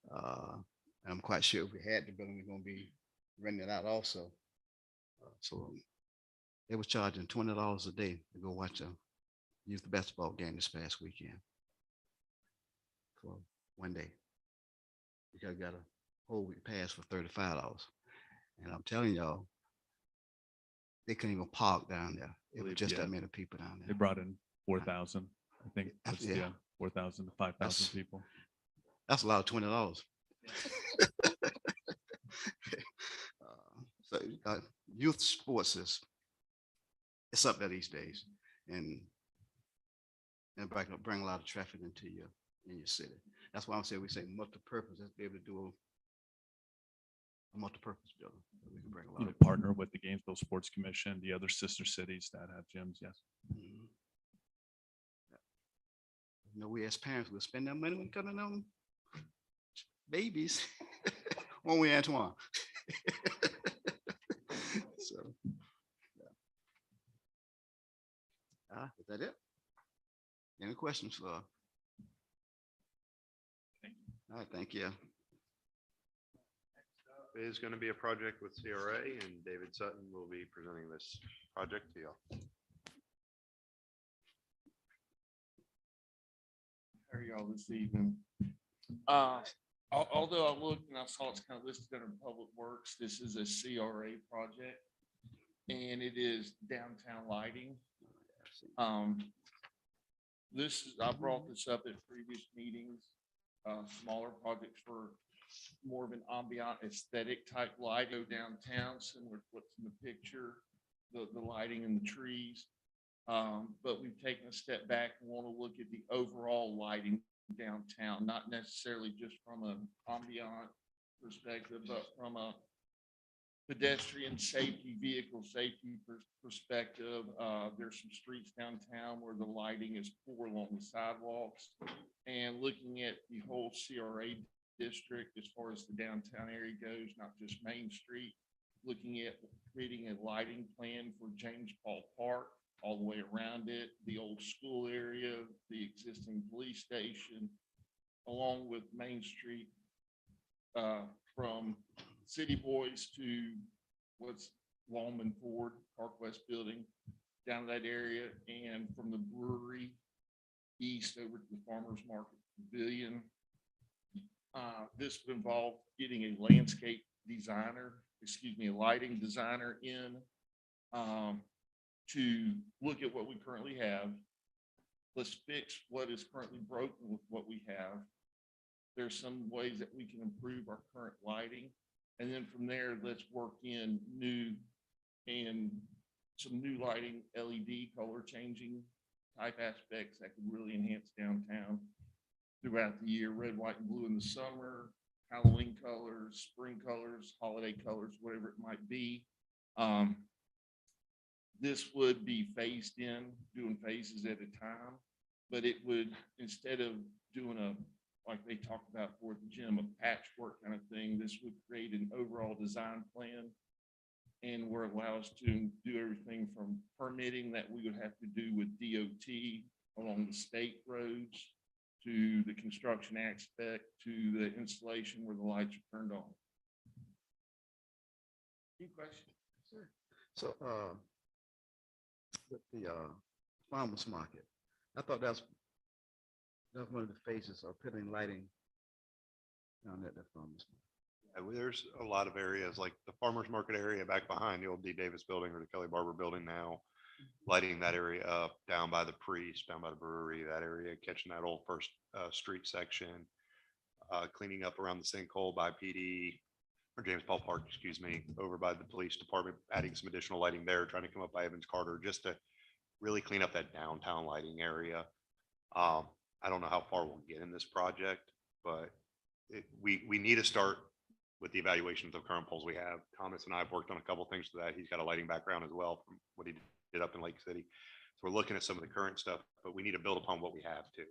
And I'm quite sure if we had the building, we're going to be renting it out also. So they was charging $20 a day to go watch a youth basketball game this past weekend for one day. You got a whole week pass for $35. And I'm telling y'all, they couldn't even park down there. It was just that many people down They there. brought in 4,000. I think that's, Yeah. 4,000 to 5,000 people. That's a lot of $20. So youth sports it's up there these days, and bring a lot of traffic into your city. That's why I'm saying we say multi-purpose. Let's be able to do a multi-purpose building. We can bring a lot of Partner with the Gainesville Sports Commission, the other sister cities that have gyms. Yes. Mhm. We as parents will spend that money when coming on babies. Won't we, Antoine? So, Is that it? Any questions for? All right, thank you. Is going to be a project with CRA, and David Sutton will be presenting this project to y'all. How are y'all this evening? Although I looked and I saw it's kind of listed under Public Works, this is a CRA project, and it is downtown lighting. I brought this up at previous meetings, smaller projects for more of an ambient aesthetic type light go downtown, similar to what's in the picture, the lighting and the trees. But we've taken a step back and want to look at the overall lighting downtown, not necessarily just from an ambient perspective, but from a pedestrian safety, vehicle safety perspective. There's some streets downtown where the lighting is poor along the sidewalks, and looking at the whole CRA district as far as the downtown area goes, not just Main Street, looking at creating a lighting plan for James Paul Park all the way around it, the old school area, the existing police station, along with Main Street, from City Boys to what's Longman Ford, Park West Building, down that area, and from the brewery east over to the Farmers Market Pavilion. This would involve getting a landscape designer, a lighting designer in to look at what we currently have. Let's fix what is currently broken with what we have. There's some ways that we can improve our current lighting. And then from there, let's work in some new lighting, LED color changing type aspects that could really enhance downtown throughout the year. Red, white, and blue in the summer, Halloween colors, spring colors, holiday colors, whatever it might be. This would be phased in, doing phases at a time, but it would, instead of doing like they talked about for the gym, a patchwork kind of thing, this would create an overall design plan, and where it allows to do everything from permitting that we would have to do with DOT along the state roads, to the construction aspect, to the installation where the lights are turned on. Any questions? Sure. So, with the farmers market, I thought that's one of the phases of putting lighting down at the farmers market. Yeah, well, there's a lot of areas like the farmers market area back behind the old D. Davis building or the Kelly Barber building now, lighting that area up, down by the Priest, down by the brewery, that area, catching that old First Street section, cleaning up around the sinkhole by PD or James Paul Park, excuse me, over by the police department, adding some additional lighting there, trying to come up by Evans Carter, just to really clean up that downtown lighting area. I don't know how far we'll get in this project, but we need to start with the evaluation of the current poles we have. Thomas and I have worked on a couple of things to that. He's got a lighting background as well from what he did up in Lake City. So we're looking at some of the current stuff, but we need to build upon what we have too.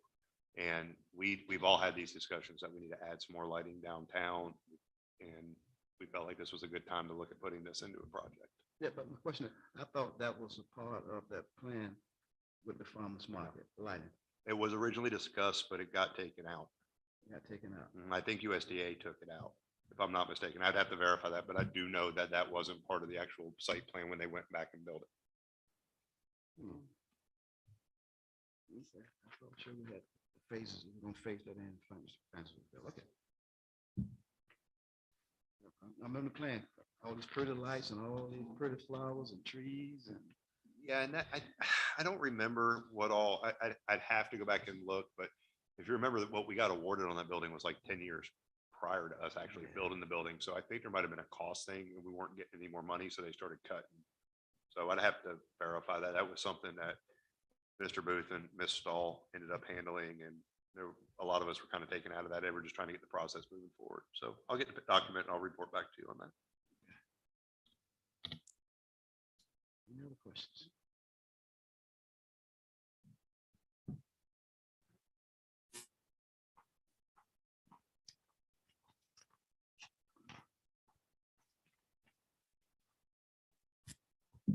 And we've all had these discussions that we need to add some more lighting downtown, and we felt like this was a good time to look at putting this into a project. Yeah, but my question, I thought that was a part of that plan with the farmers market lighting. It was originally discussed, but it got taken out. It got taken out. And I think USDA took it out, if I'm not mistaken. I'd have to verify that, but I do know that that wasn't part of the actual site plan when they went back and built it. Okay. I thought sure we had the phases. We're gonna phase that in. Okay. I'm in the plan. All these pretty lights and all these pretty flowers and trees and. Yeah, and that, I don't remember what all, I'd have to go back and look, but if you remember that what we got awarded on that building was like 10 years prior to us actually building the building. So I think there might've been a cost thing and we weren't getting any more money, so they started cutting. So I'd have to verify that. That was something that Mr. Booth and Ms. Stahl ended up handling, and there, a lot of us were kind of taken out of that. They were just trying to get the process moving forward. So I'll get the document and I'll report back to you on that. Any other questions?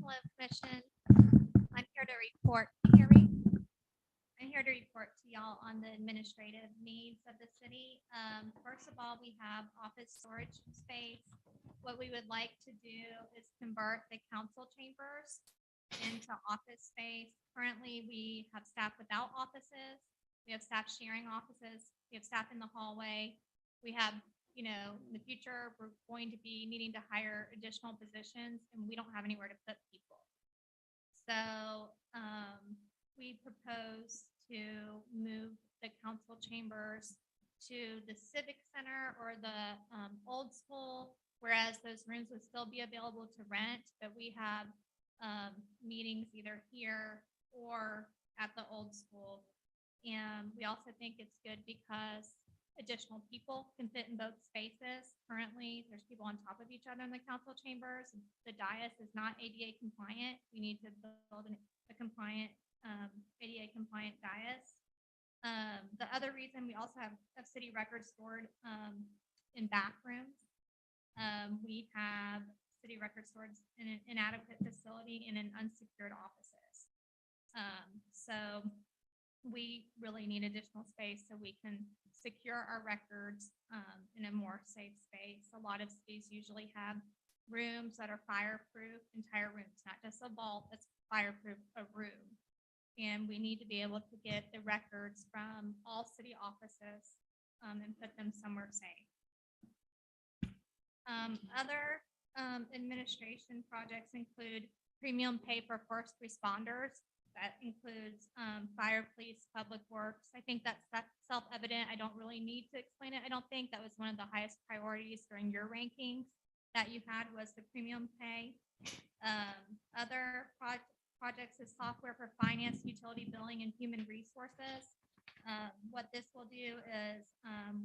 Hello, Commission. I'm here to report, can you hear me? I'm here to report to y'all on the administrative needs of the city. First of all, we have office storage space. What we would like to do is convert the council chambers into office space. Currently, we have staff without offices. We have staff sharing offices. We have staff in the hallway. We have, in the future, we're going to be needing to hire additional positions, and we don't have anywhere to put people. So we propose to move the council chambers to the civic center or the old school, whereas those rooms would still be available to rent, but we have meetings either here or at the old school. And we also think it's good because additional people can fit in both spaces. Currently, there's people on top of each other in the council chambers. The dais is not ADA compliant. We need to build a compliant, ADA compliant dais. The other reason we also have city records stored in bathrooms. We have city records stored in an inadequate facility and in unsecured offices. So we really need additional space so we can secure our records in a more safe space. A lot of cities usually have rooms that are fireproof, entire rooms, not just a vault that's fireproof, a room. And we need to be able to get the records from all city offices and put them somewhere safe. Other administration projects include premium pay for first responders. That includes fire, police, public works. I think that's self-evident. I don't really need to explain it. I don't think that was one of the highest priorities during your rankings that you had was the premium pay. Other projects is software for finance, utility billing, and human resources. What this will do is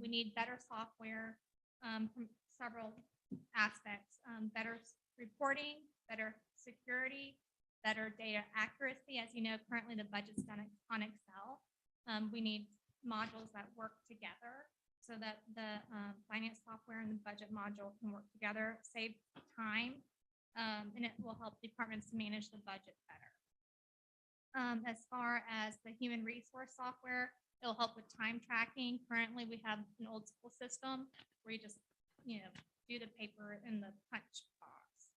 we need better software from several aspects, better reporting, better security, better data accuracy. As you know, currently the budget's done on Excel. We need modules that work together so that the finance software and the budget module can work together, save time, and it will help departments to manage the budget better. As far as the human resource software, it'll help with time tracking. Currently, we have an old school system where you just, do the paper in the punch box.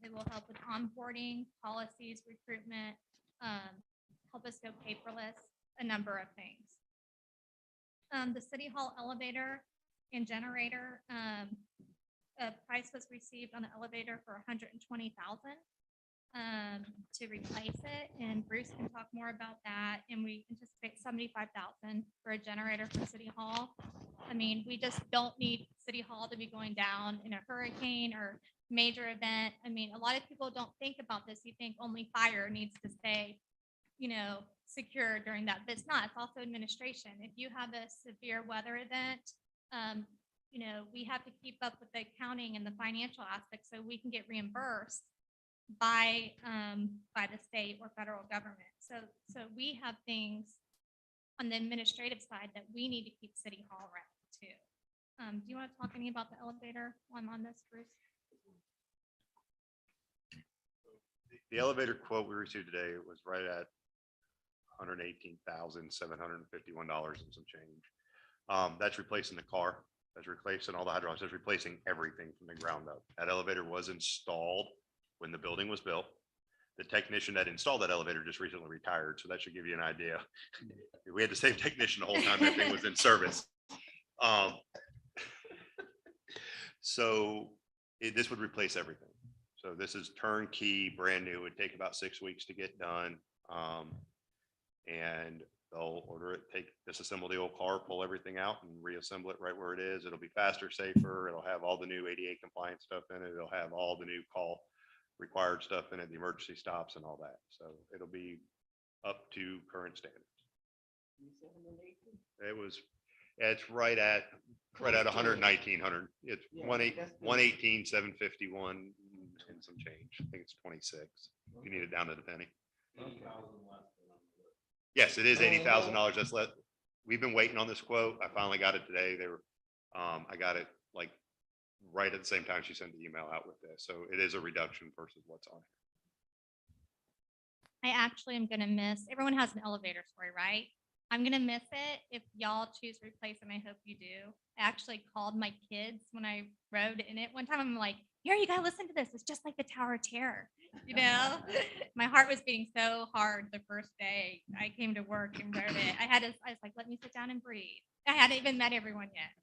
It will help with onboarding, policies, recruitment, help us go paperless, a number of things. The City Hall elevator and generator, a price was received on the elevator for $120,000 to replace it. And Bruce can talk more about that. And we anticipate $75,000 for a generator for City Hall. I mean, we just don't need City Hall to be going down in a hurricane or major event. I mean, a lot of people don't think about this. You think only fire needs to stay, secure during that, but it's not. It's also administration. If you have a severe weather event, we have to keep up with the accounting and the financial aspects so we can get reimbursed by the state or federal government. So we have things on the administrative side that we need to keep City Hall around too. Do you want to talk any about the elevator while I'm on this, Bruce? The elevator quote we received today was right at $118,751 and some change. That's replacing the car. That's replacing all the hydraulics. That's replacing everything from the ground up. That elevator was installed when the building was built. The technician that installed that elevator just recently retired, so that should give you an idea. We had the same technician the whole time that thing was in service. This would replace everything. So this is turnkey, brand new. It would take about 6 weeks to get done. And they'll order it, disassemble the old car, pull everything out and reassemble it right where it is. It'll be faster, safer. It'll have all the new ADA compliant stuff in it. It'll have all the new call required stuff in it, the emergency stops and all that. So it'll be up to current standards. It's right at 119, 100. It's 118, 751 and some change. I think it's 26. You need it down to the penny. Yes, it is $80,000. That's we've been waiting on this quote. I finally got it today. I got it like right at the same time she sent the email out with this. So it is a reduction versus what's on I actually am gonna miss, everyone has an elevator story, right? I'm gonna miss it if y'all choose to replace them. I hope you do. I actually called my kids when I rode in it. One time I'm like, here, you gotta listen to this. It's just like the Tower of Terror, you know? My heart was beating so hard the first day I came to work and rode it. I was like, let me sit down and breathe. I hadn't even met everyone yet.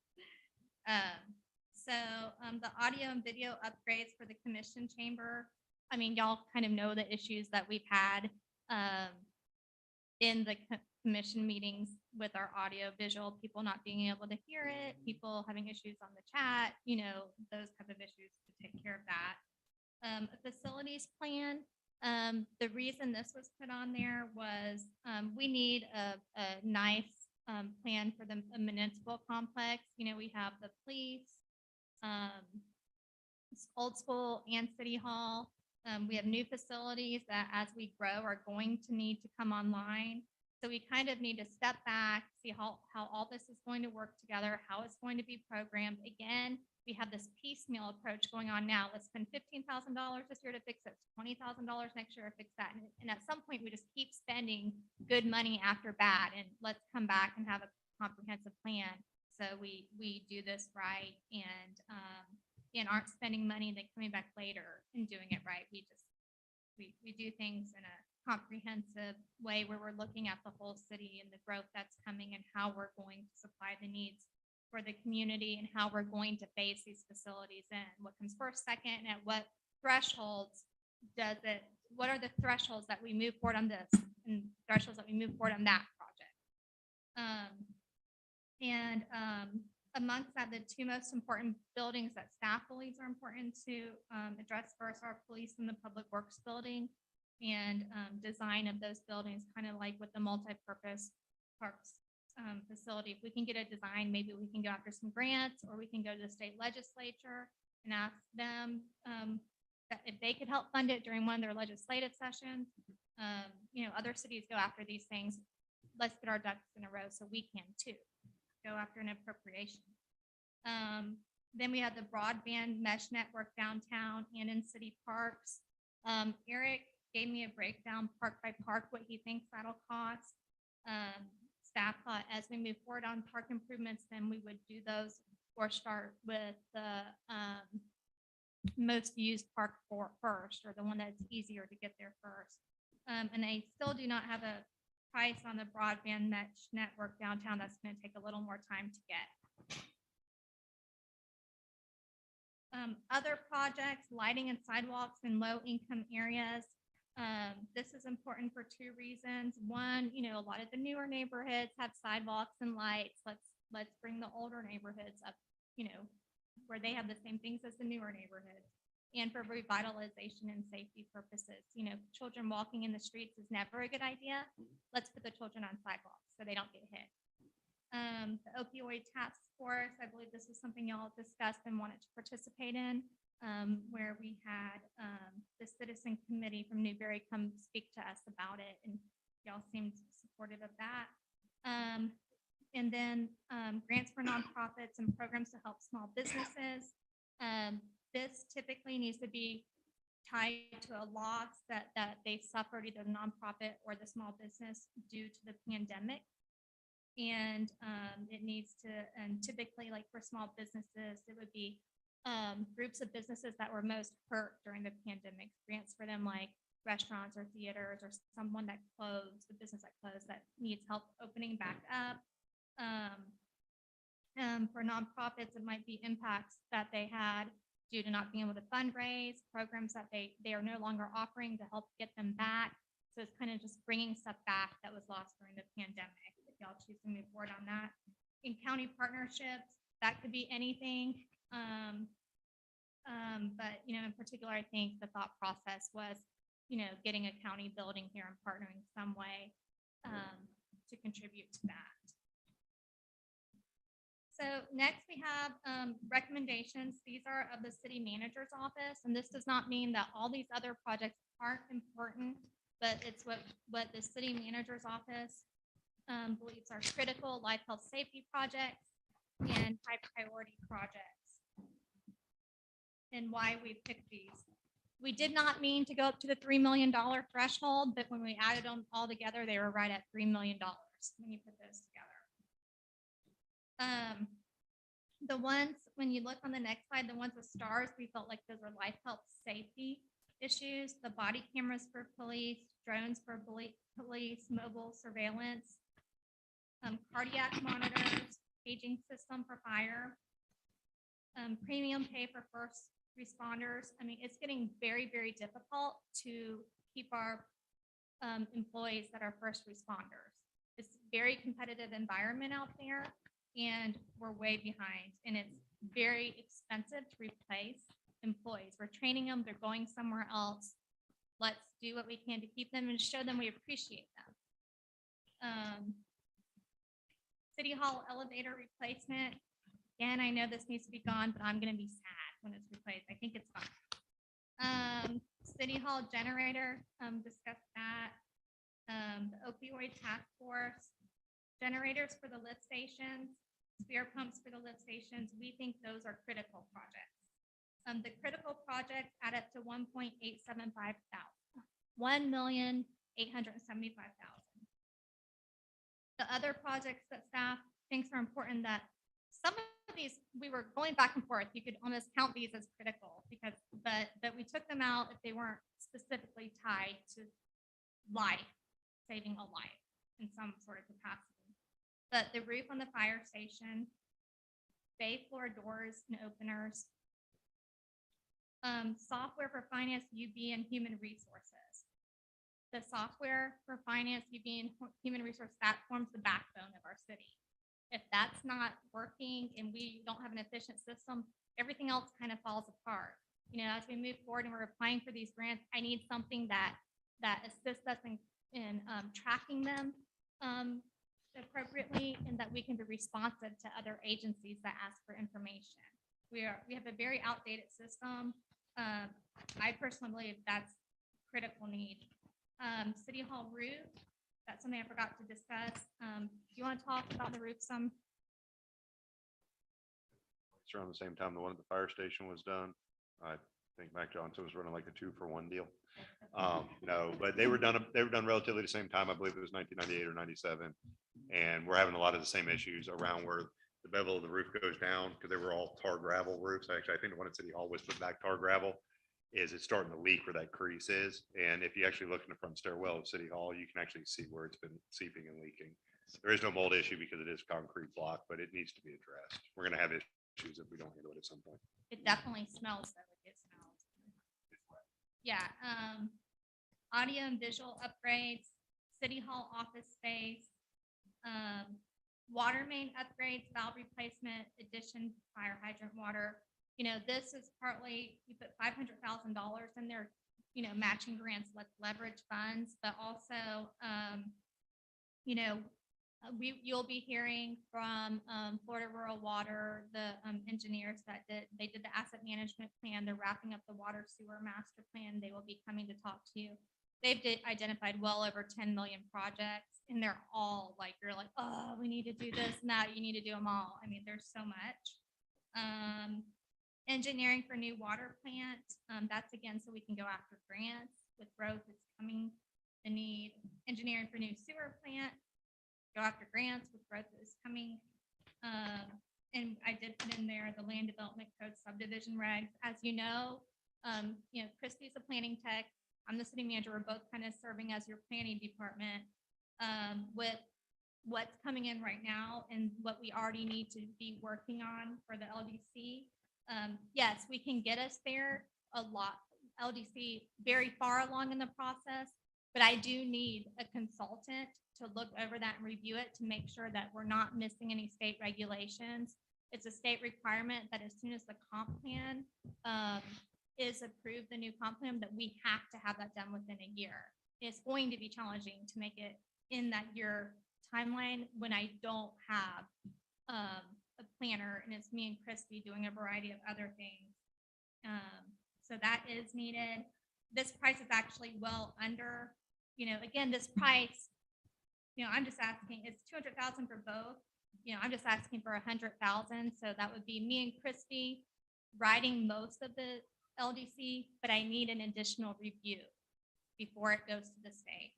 The audio and video upgrades for the commission chamber. I mean, y'all kind of know the issues that we've had in the commission meetings with our audio visual, people not being able to hear it, people having issues on the chat, you know, those type of issues to take care of that. A facilities plan. The reason this was put on there was we need a nice plan for the municipal complex. You know, we have the police, old school and city hall. We have new facilities that as we grow are going to need to come online. So we kind of need to step back, see how all this is going to work together, how it's going to be programmed. Again, we have this piecemeal approach going on now. Let's spend $15,000 this year to fix it, $20,000 next year to fix that. And at some point, we just keep spending good money after bad, and let's come back and have a comprehensive plan. So we do this right and aren't spending money and then coming back later and doing it right. We do things in a comprehensive way where we're looking at the whole city and the growth that's coming and how we're going to supply the needs for the community and how we're going to phase these facilities in. What comes first, second, and at what thresholds what are the thresholds that we move forward on this and thresholds that we move forward on that project? Amongst that, the two most important buildings that staff believes are important to address first are police and the public works building, and design of those buildings, kind of like with the multi-purpose parks facility. If we can get a design, maybe we can go after some grants, or we can go to the state legislature and ask them that if they could help fund it during one of their legislative sessions. You know, other cities go after these things. Let's get our ducks in a row so we can too. Go after an appropriation. Then we have the broadband mesh network downtown and in city parks. Eric gave me a breakdown park by park, what he thinks that'll cost. Staff thought as we move forward on park improvements, then we would do those or start with the most used park first, or the one that's easier to get there first. And they still do not have a price on the broadband mesh network downtown. That's going to take a little more time to get. Other projects, lighting and sidewalks in low income areas. This is important for two reasons. One, you know, a lot of the newer neighborhoods have sidewalks and lights. Let's bring the older neighborhoods up, you know, where they have the same things as the newer neighborhoods. And for revitalization and safety purposes, you know, children walking in the streets is never a good idea. Let's put the children on sidewalks so they don't get hit. The opioid task force, I believe this is something y'all discussed and wanted to participate in, where we had the citizen committee from Newberry come speak to us about it, and y'all seemed supportive of that. And then grants for nonprofits and programs to help small businesses. This typically needs to be tied to a loss that they suffered, either the nonprofit or the small business, due to the pandemic. And it needs to, and typically, like for small businesses, it would be groups of businesses that were most hurt during the pandemic. Grants for them, like restaurants or theaters, or someone that closed, the business that closed that needs help opening back up. For nonprofits, it might be impacts that they had due to not being able to fundraise, programs that they are no longer offering to help get them back. So it's kind of just bringing stuff back that was lost during the pandemic. If y'all choose to move forward on that. In county partnerships, that could be anything. But, you know, in particular, I think the thought process was, you know, getting a county building here and partnering some way to contribute to that. So next we have recommendations. These are of the city manager's office, and this does not mean that all these other projects aren't important, but it's what the city manager's office believes are critical life, health, safety projects and high priority projects, and why we picked these. We did not mean to go up to the $3 million threshold, but when we added them all together, they were right at $3 million when you put those together. The ones, when you look on the next slide, the ones with stars, we felt like those are life, health, safety issues. The body cameras for police, drones for police, mobile surveillance, cardiac monitors, paging system for fire, premium pay for first responders. I mean, it's getting very, very difficult to keep our employees that are first responders. It's a very competitive environment out there, and we're way behind, and it's very expensive to replace employees. We're training them, they're going somewhere else. Let's do what we can to keep them and show them we appreciate them. City Hall elevator replacement. Again, I know this needs to be gone, but I'm gonna be sad when it's replaced. I think it's fine. City Hall generator, discussed that. The opioid task force, generators for the lift stations, spear pumps for the lift stations. We think those are critical projects. The critical projects add up to 1.875 thousand, 1,875,000. The other projects that staff thinks are important, that some of these, we were going back and forth. You could almost count these as critical because, but we took them out if they weren't specifically tied to life, saving a life in some sort of capacity. But the roof on the fire station, bay floor doors and openers, software for finance, UB, and human resources. The software for finance, UB, and human resources, that forms the backbone of our city. If that's not working and we don't have an efficient system, everything else kind of falls apart. You know, as we move forward and we're applying for these grants, I need something that assists us in tracking them appropriately, and that we can be responsive to other agencies that ask for information. We have a very outdated system. I personally believe that's critical need. City Hall roof, that's something I forgot to discuss. Do you want to talk about the roof some? It's around the same time the one at the fire station was done. I think Mac Johnson was running like a 2-for-1 deal. No, but they were done relatively the same time. I believe it was 1998 or 97. And we're having a lot of the same issues around where the bevel of the roof goes down, because they were all tar gravel roofs. Actually, I think the one at City Hall was put back tar gravel. Is it's starting to leak where that crease is. And if you actually look in the front stairwell of City Hall, you can actually see where it's been seeping and leaking. There is no mold issue because it is concrete block, but it needs to be addressed. We're going to have issues if we don't handle it at some point. It definitely smells though. It smells. Yeah. Audio and visual upgrades, City Hall office space, water main upgrades, valve replacement, addition, fire hydrant water. You know, this is partly, you put $500,000 in there, you know, matching grants, like leverage funds, but also, you know, you'll be hearing from Florida Rural Water, the engineers that they did the asset management plan. They're wrapping up the water sewer master plan. They will be coming to talk to you. They've identified well over 10 million projects, and they're all like, you're like, oh, we need to do this and that. You need to do them all. I mean, there's so much. Engineering for new water plant. That's again, so we can go after grants with growth that's coming. The need engineering for new sewer plant. Go after grants with growth that is coming. And I did put in there the land development code subdivision regs. As you know, Christy's a planning tech. I'm the city manager. We're both kind of serving as your planning department with what's coming in right now and what we already need to be working on for the LDC. Yes, we can get us there a lot. LDC very far along in the process, but I do need a consultant to look over that and review it to make sure that we're not missing any state regulations. It's a state requirement that as soon as the comp plan is approved, the new comp plan, that we have to have that done within a year. It's going to be challenging to make it in that year timeline when I don't have a planner, and it's me and Christy doing a variety of other things. So that is needed. This price is actually well under, again, this price, I'm just asking, it's 200,000 for both. I'm just asking for 100,000. So that would be me and Christy writing most of LDC, but I need an additional review before it goes to the state.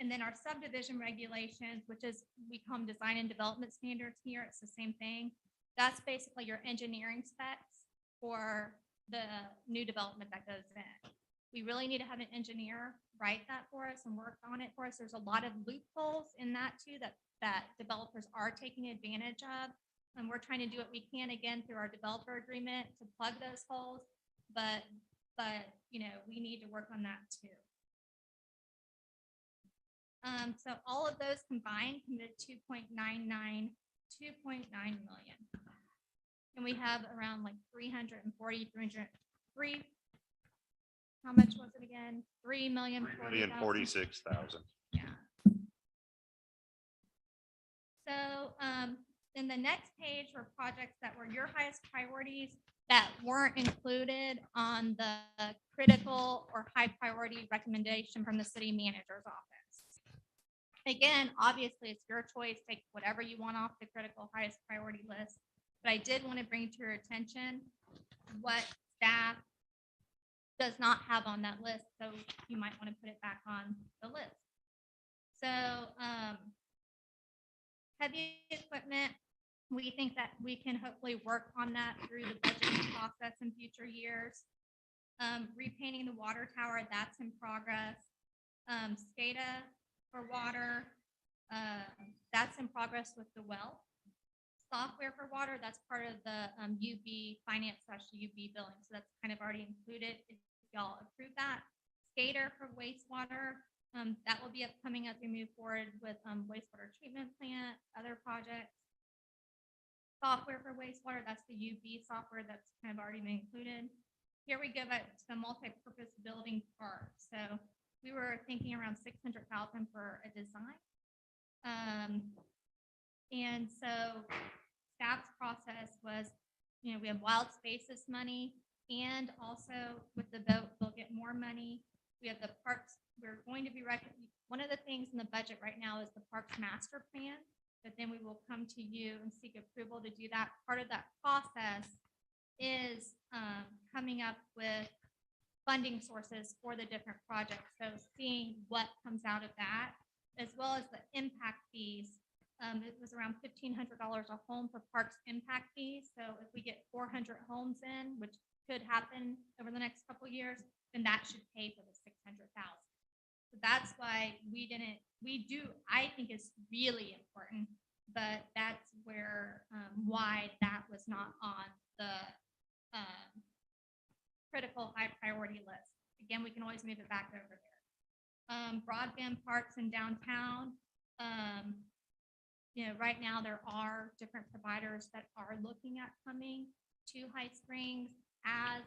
And then our subdivision regulations, which is, we call them design and development standards here, it's the same thing. That's basically your engineering specs for the new development that goes in. We really need to have an engineer write that for us and work on it for us. There's a lot of loopholes in that too, that developers are taking advantage of. And we're trying to do what we can again through our developer agreement to plug those holes. But, you know, we need to work on that too. So all of those combined committed 2.9 million. And we have around like 303, how much was it again? 3,046,000. Yeah. So, in the next page were projects that were your highest priorities that weren't included on the critical or high priority recommendation from the city manager's office. Again, obviously it's your choice, take whatever you want off the critical highest priority list. But I did want to bring to your attention what staff does not have on that list. So you might want to put it back on the list. So, heavy equipment, we think that we can hopefully work on that through the budgeting process in future years. Repainting the water tower, that's in progress. SCADA for water, that's in progress with the well. Software for water, that's part of the UB finance/UB billing. So that's kind of already included if y'all approve that. SCADA for wastewater, that will be upcoming as we move forward with wastewater treatment plant, other projects. Software for wastewater, that's the UB software that's kind of already been included. Here we go back to the multi-purpose building part. So we were thinking around 600,000 for a design. And so staff's process was, you know, we have wild spaces money, and also with the vote, they'll get more money. We have the parks. We're going to be one of the things in the budget right now is the parks master plan, but then we will come to you and seek approval to do that. Part of that process is coming up with funding sources for the different projects. So seeing what comes out of that, as well as the impact fees. It was around $1,500 a home for parks impact fees. So if we get 400 homes in, which could happen over the next couple of years, then that should pay for the 600,000. So that's why we do, I think it's really important, but that's where, why that was not on the critical high priority list. Again, we can always move it back over there. Broadband parks in downtown. You know, right now there are different providers that are looking at coming to High Springs as,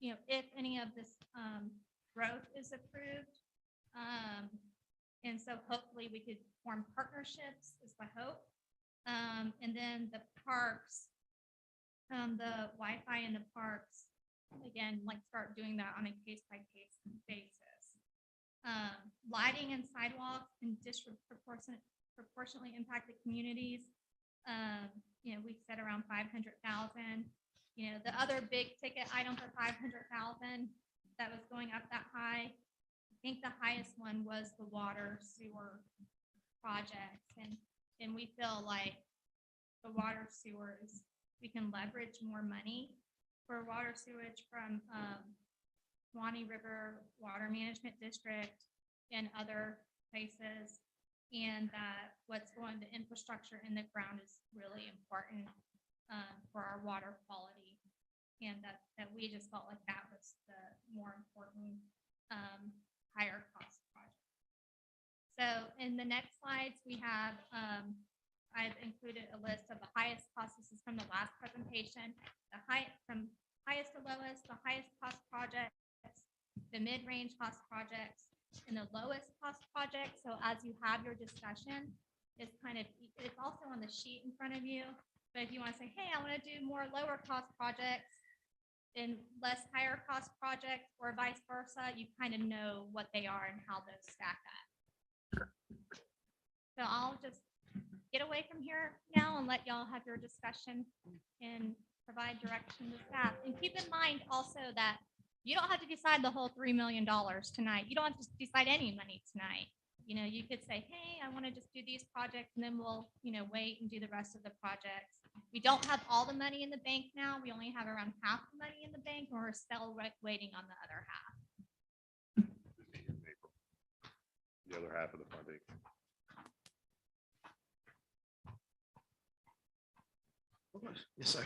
you know, if any of this growth is approved. And so hopefully we could form partnerships is the hope. And then the parks, the Wi-Fi in the parks, again, like start doing that on a case-by-case basis. Lighting and sidewalks in disproportionately impacted communities. You know, we said around 500,000. You know, the other big ticket item for 500,000 that was going up that high. I think the highest one was the water sewer projects, and we feel like the water sewers, we can leverage more money for water sewage from Swanee River Water Management District and other places. And what's going to infrastructure in the ground is really important for our water quality. And that we just felt like that was the more important higher cost project. So in the next slides, we have, I've included a list of the highest costs. This is from the last presentation, from highest to lowest, the highest cost projects, the mid-range cost projects, and the lowest cost project. So as you have your discussion, it's also on the sheet in front of you. But if you want to say, hey, I want to do more lower cost projects and less higher cost projects, or vice versa, you kind of know what they are and how those stack up. So I'll just get away from here now and let y'all have your discussion and provide direction to staff. And keep in mind also that you don't have to decide the whole $3 million tonight. You don't have to decide any money tonight. You know, you could say, hey, I want to just do these projects and then we'll, you know, wait and do the rest of the projects. We don't have all the money in the bank now. We only have around half the money in the bank, and we're still waiting on the other half. The other half of the funding. Yes, sir.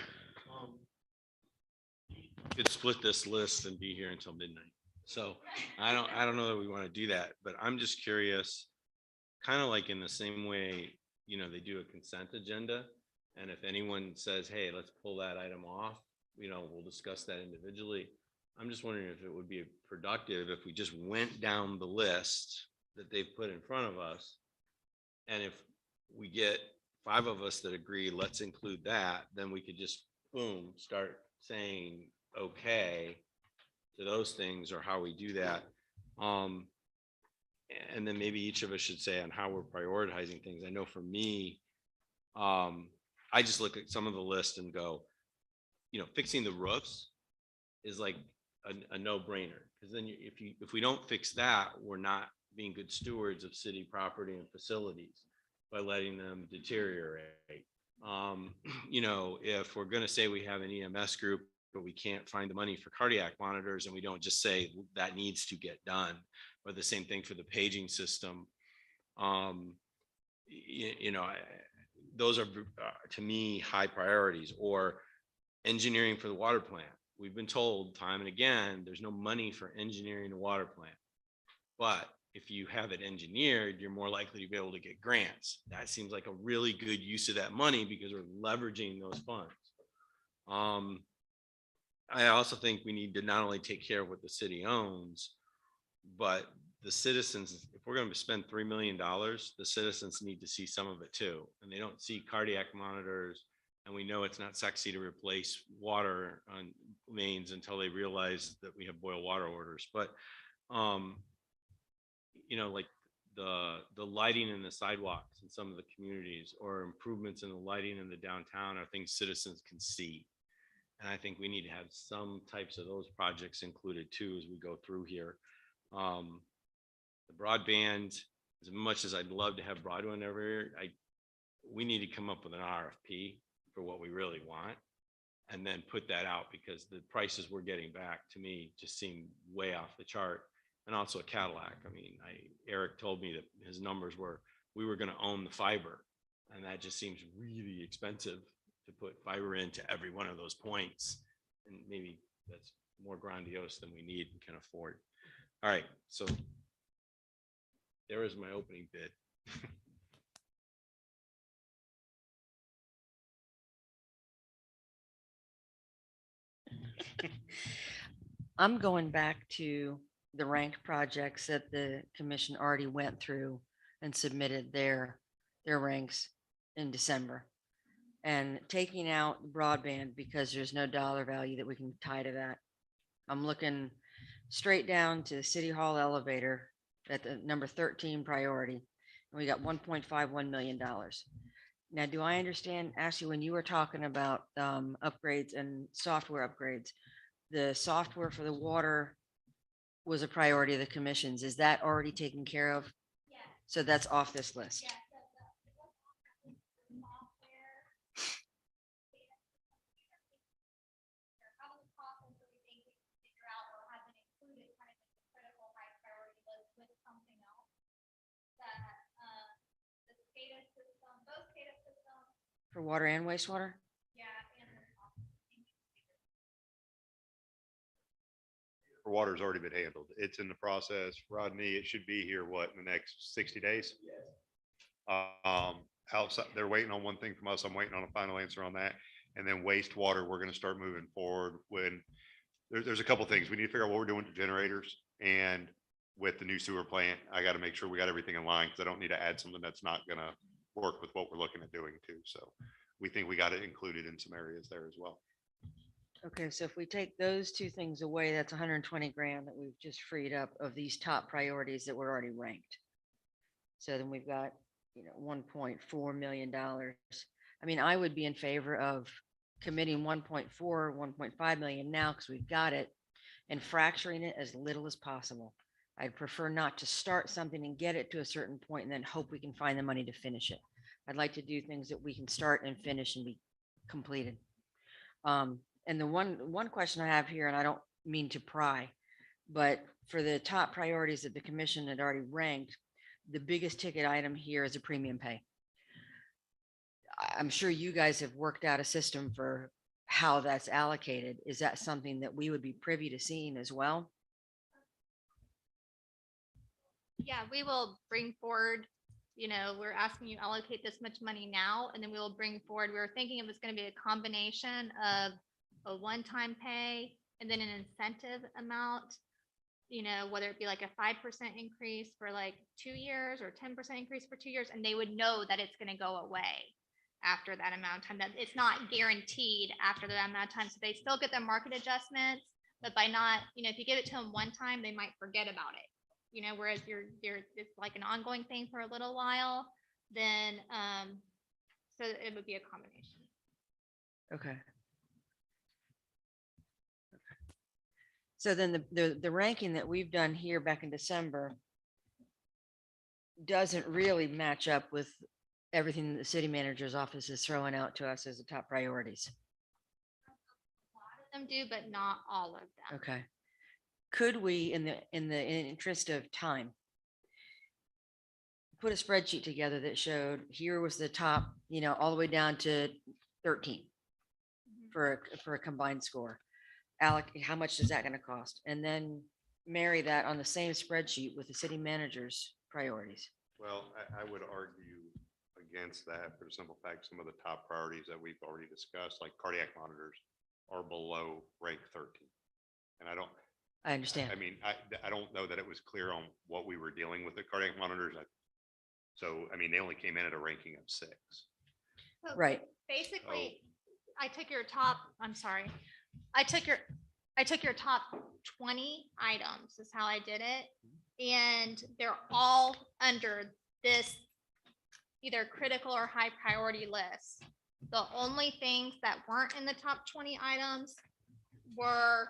Could split this list and be here until midnight. So I don't know that we want to do that, but I'm just curious, kind of like in the same way, you know, they do a consent agenda. And if anyone says, hey, let's pull that item off, you know, we'll discuss that individually. I'm just wondering if it would be productive if we just went down the list that they've put in front of us. And if we get 5 of us that agree, let's include that, then we could just, boom, start saying, okay, to those things, or how we do that. And then maybe each of us should say on how we're prioritizing things. I know for me, I just look at some of the list and go, you know, fixing the roofs is like a no-brainer, because then if we don't fix that, we're not being good stewards of city property and facilities by letting them deteriorate. You know, if we're going to say we have an EMS group, but we can't find the money for cardiac monitors, and we don't just say that needs to get done, or the same thing for the paging system. You know, those are to me high priorities. Or engineering for the water plant. We've been told time and again, there's no money for engineering a water plant. But if you have it engineered, you're more likely to be able to get grants. That seems like a really good use of that money because we're leveraging those funds. I also think we need to not only take care of what the city owns, but the citizens. If we're going to spend $3 million, the citizens need to see some of it too. And they don't see cardiac monitors. And we know it's not sexy to replace water on mains until they realize that we have boil water orders. But, you know, like the lighting in the sidewalks in some of the communities, or improvements in the lighting in the downtown, are things citizens can see. And I think we need to have some types of those projects included too as we go through here. The broadband, as much as I'd love to have broadband everywhere, we need to come up with an RFP for what we really want, and then put that out, because the prices we're getting back to me just seem way off the chart. And also a Cadillac. I mean, Eric told me that his numbers were, we were going to own the fiber, and that just seems really expensive to put fiber into every one of those points. And maybe that's more grandiose than we need and can afford. All right, so there is my opening bid. I'm going back to the ranked projects that the commission already went through and submitted their ranks in December. And taking out broadband because there's no dollar value that we can tie to that. I'm looking straight down to the city hall elevator at the number 13 priority. And we got $1.51 million. Now, do I understand, Ashley, when you were talking about upgrades and software upgrades, the software for the water was a priority of the commissions. Is that already taken care of? Yeah. So that's off this list. Yeah. For water and wastewater? For water's already been handled. It's in the process. Rodney, it should be here, what, in the next 60 days? Outside, they're waiting on one thing from us. I'm waiting on a final answer on that. And then wastewater, we're going to start moving forward when there's a couple things. We need to figure out what we're doing to generators, and with the new sewer plant, I got to make sure we got everything in line, because I don't need to add something that's not going to work with what we're looking at doing too. So we think we got it included in some areas there as well. Okay, so if we take those two things away, that's 120 grand that we've just freed up of these top priorities that were already ranked. So then we've got, $1.4 million. I mean, I would be in favor of committing 1.4, 1.5 million now because we've got it and fracturing it as little as possible. I'd prefer not to start something and get it to a certain point and then hope we can find the money to finish it. I'd like to do things that we can start and finish and be completed. And the one question I have here, and I don't mean to pry, but for the top priorities that the commission had already ranked, the biggest ticket item here is a premium pay. I'm sure you guys have worked out a system for how that's allocated. Is that something that we would be privy to seeing as well? Yeah, we will bring forward, we're asking you allocate this much money now, and then we will bring forward, we were thinking it was going to be a combination of a one-time pay and then an incentive amount, whether it be like a 5% increase for like 2 years or 10% increase for 2 years, and they would know that it's going to go away after that amount of time. That it's not guaranteed after that amount of time. So they still get their market adjustments, but by not, if you give it to them one time, they might forget about it. Whereas it's like an ongoing thing for a little while, then so it would be a combination. Okay. So then the ranking that we've done here back in December doesn't really match up with everything the city manager's office is throwing out to us as the top priorities. A lot of them do, but not all of them. Okay. Could we, in the interest of time, put a spreadsheet together that showed here was the top, all the way down to 13 for a combined score? Alec, how much is that going to cost? And then marry that on the same spreadsheet with the city manager's priorities. Well, I would argue against that for the simple fact, some of the top priorities that we've already discussed, like cardiac monitors, are below rank 13. And I understand. I mean, I don't know that it was clear on what we were dealing with the cardiac monitors. So, I mean, they only came in at a ranking of 6. So Right. Basically, I took your top, I'm sorry. I took your top 20 items is how I did it. And they're all under this either critical or high priority list. The only things that weren't in the top 20 items were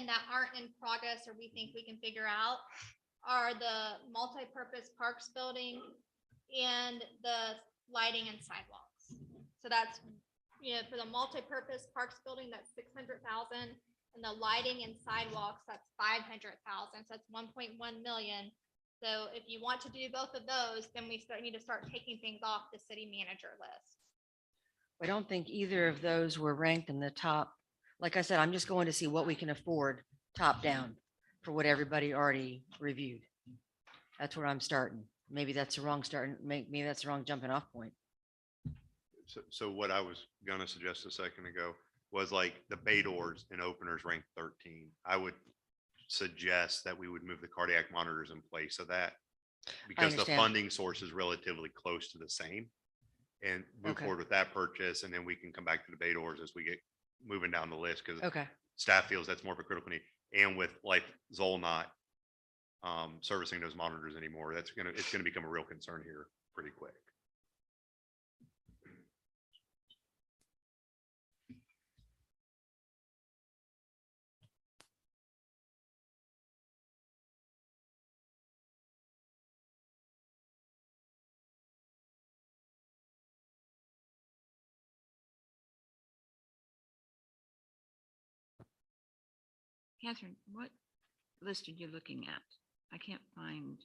that aren't in progress or we think we can figure out are the multi-purpose parks building and the lighting and sidewalks. So that's, for the multi-purpose parks building, that's 600,000, and the lighting and sidewalks, that's 500,000. So that's 1.1 million. So if you want to do both of those, then we need to start taking things off the city manager list. I don't think either of those were ranked in the top. Like I said, I'm just going to see what we can afford top down for what everybody already reviewed. That's where I'm starting. Maybe that's the wrong starting, maybe that's the wrong jumping off point. So what I was going to suggest a second ago was like the bay doors and openers ranked 13. I would suggest that we would move the cardiac monitors in place of that because the understand. funding source is relatively close to the same, and move Okay. forward with that purchase. And then we can come back to the bay doors as we get moving down the list, because Okay. staff feels that's more of a critical need. And with like Zoll not servicing those monitors anymore, it's going to become a real concern here pretty quick. Catherine, what list are you looking at? I can't find.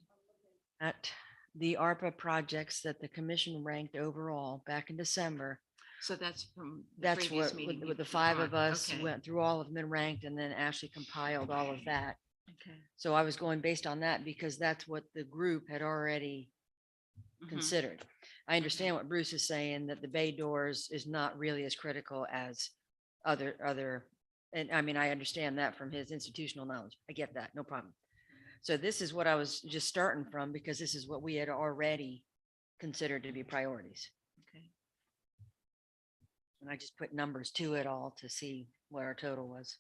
At the ARPA projects that the commission ranked overall back in December. So that's from the That's previous what, meeting. with the we 5 were of on. us Okay. went through all of them and ranked, and then Ashley compiled all of that. Okay. So I was going based on that because that's what the group had already Mhm. considered. I understand what Bruce is saying, that the bay doors is not really as critical as other, and I mean, I understand that from his institutional knowledge. I get that, no problem. So this is what I was just starting from because this is what we had already considered to be priorities. Okay. And I just put numbers to it all to see what our total was.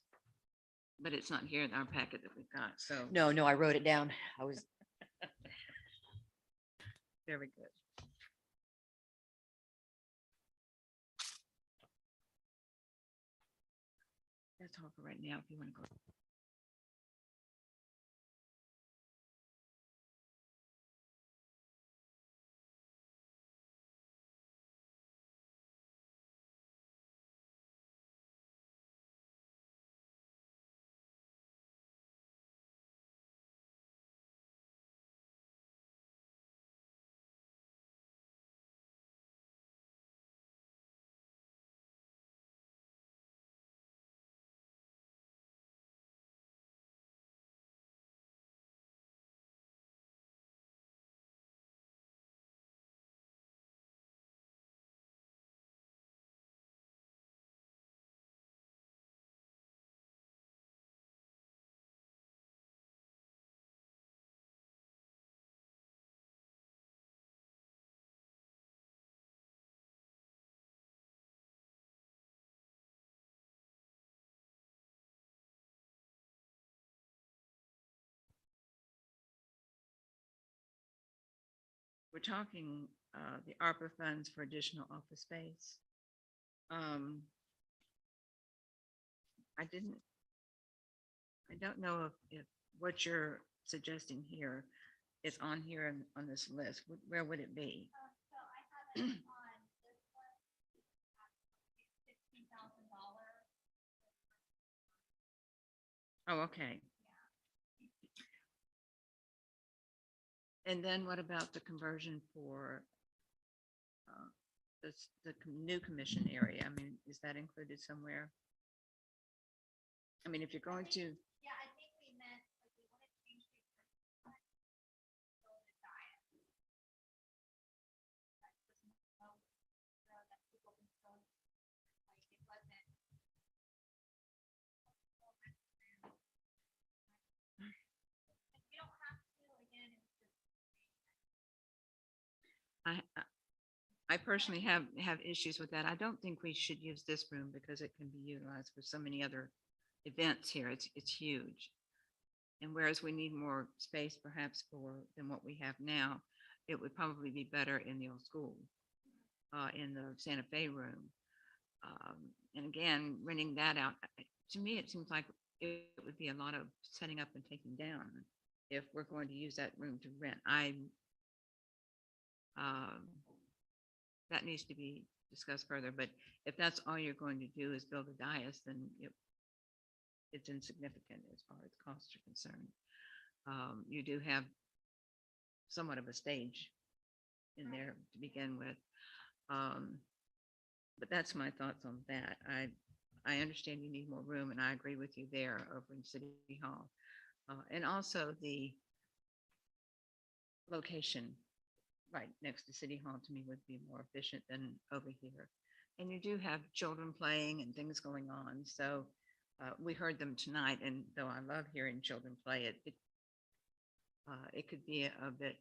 But it's not here in our packet that we've got. So No, I wrote it down. I was, very good. talker right now if you want to go. We're talking the ARPA funds for additional office space. I don't know if what you're suggesting here is on here on this list. Where would it be? Oh, okay. And then what about the conversion for new commission area? I mean, is that included somewhere? I mean, if you're going to, Yeah, I think we meant, like, we want to change the. You don't have to, again, it's just. I personally have issues with that. I don't think we should use this room because it can be utilized for so many other events here. It's huge. And whereas we need more space perhaps than what we have now, it would probably be better in the old school, in the Santa Fe room. And again, renting that out, to me, it seems like it would be a lot of setting up and taking down if we're going to use that room to rent. That needs to be discussed further, but if that's all you're going to do is build a dais, then it's insignificant as far as costs are concerned. You do have somewhat of a stage in there to begin with. But that's my thoughts on that. I understand you need more room, and I agree with you there over in City Hall. And also the location right next to City Hall to me would be more efficient than over here. And you do have children playing and things going on. So we heard them tonight, and though I love hearing children play, it could be a bit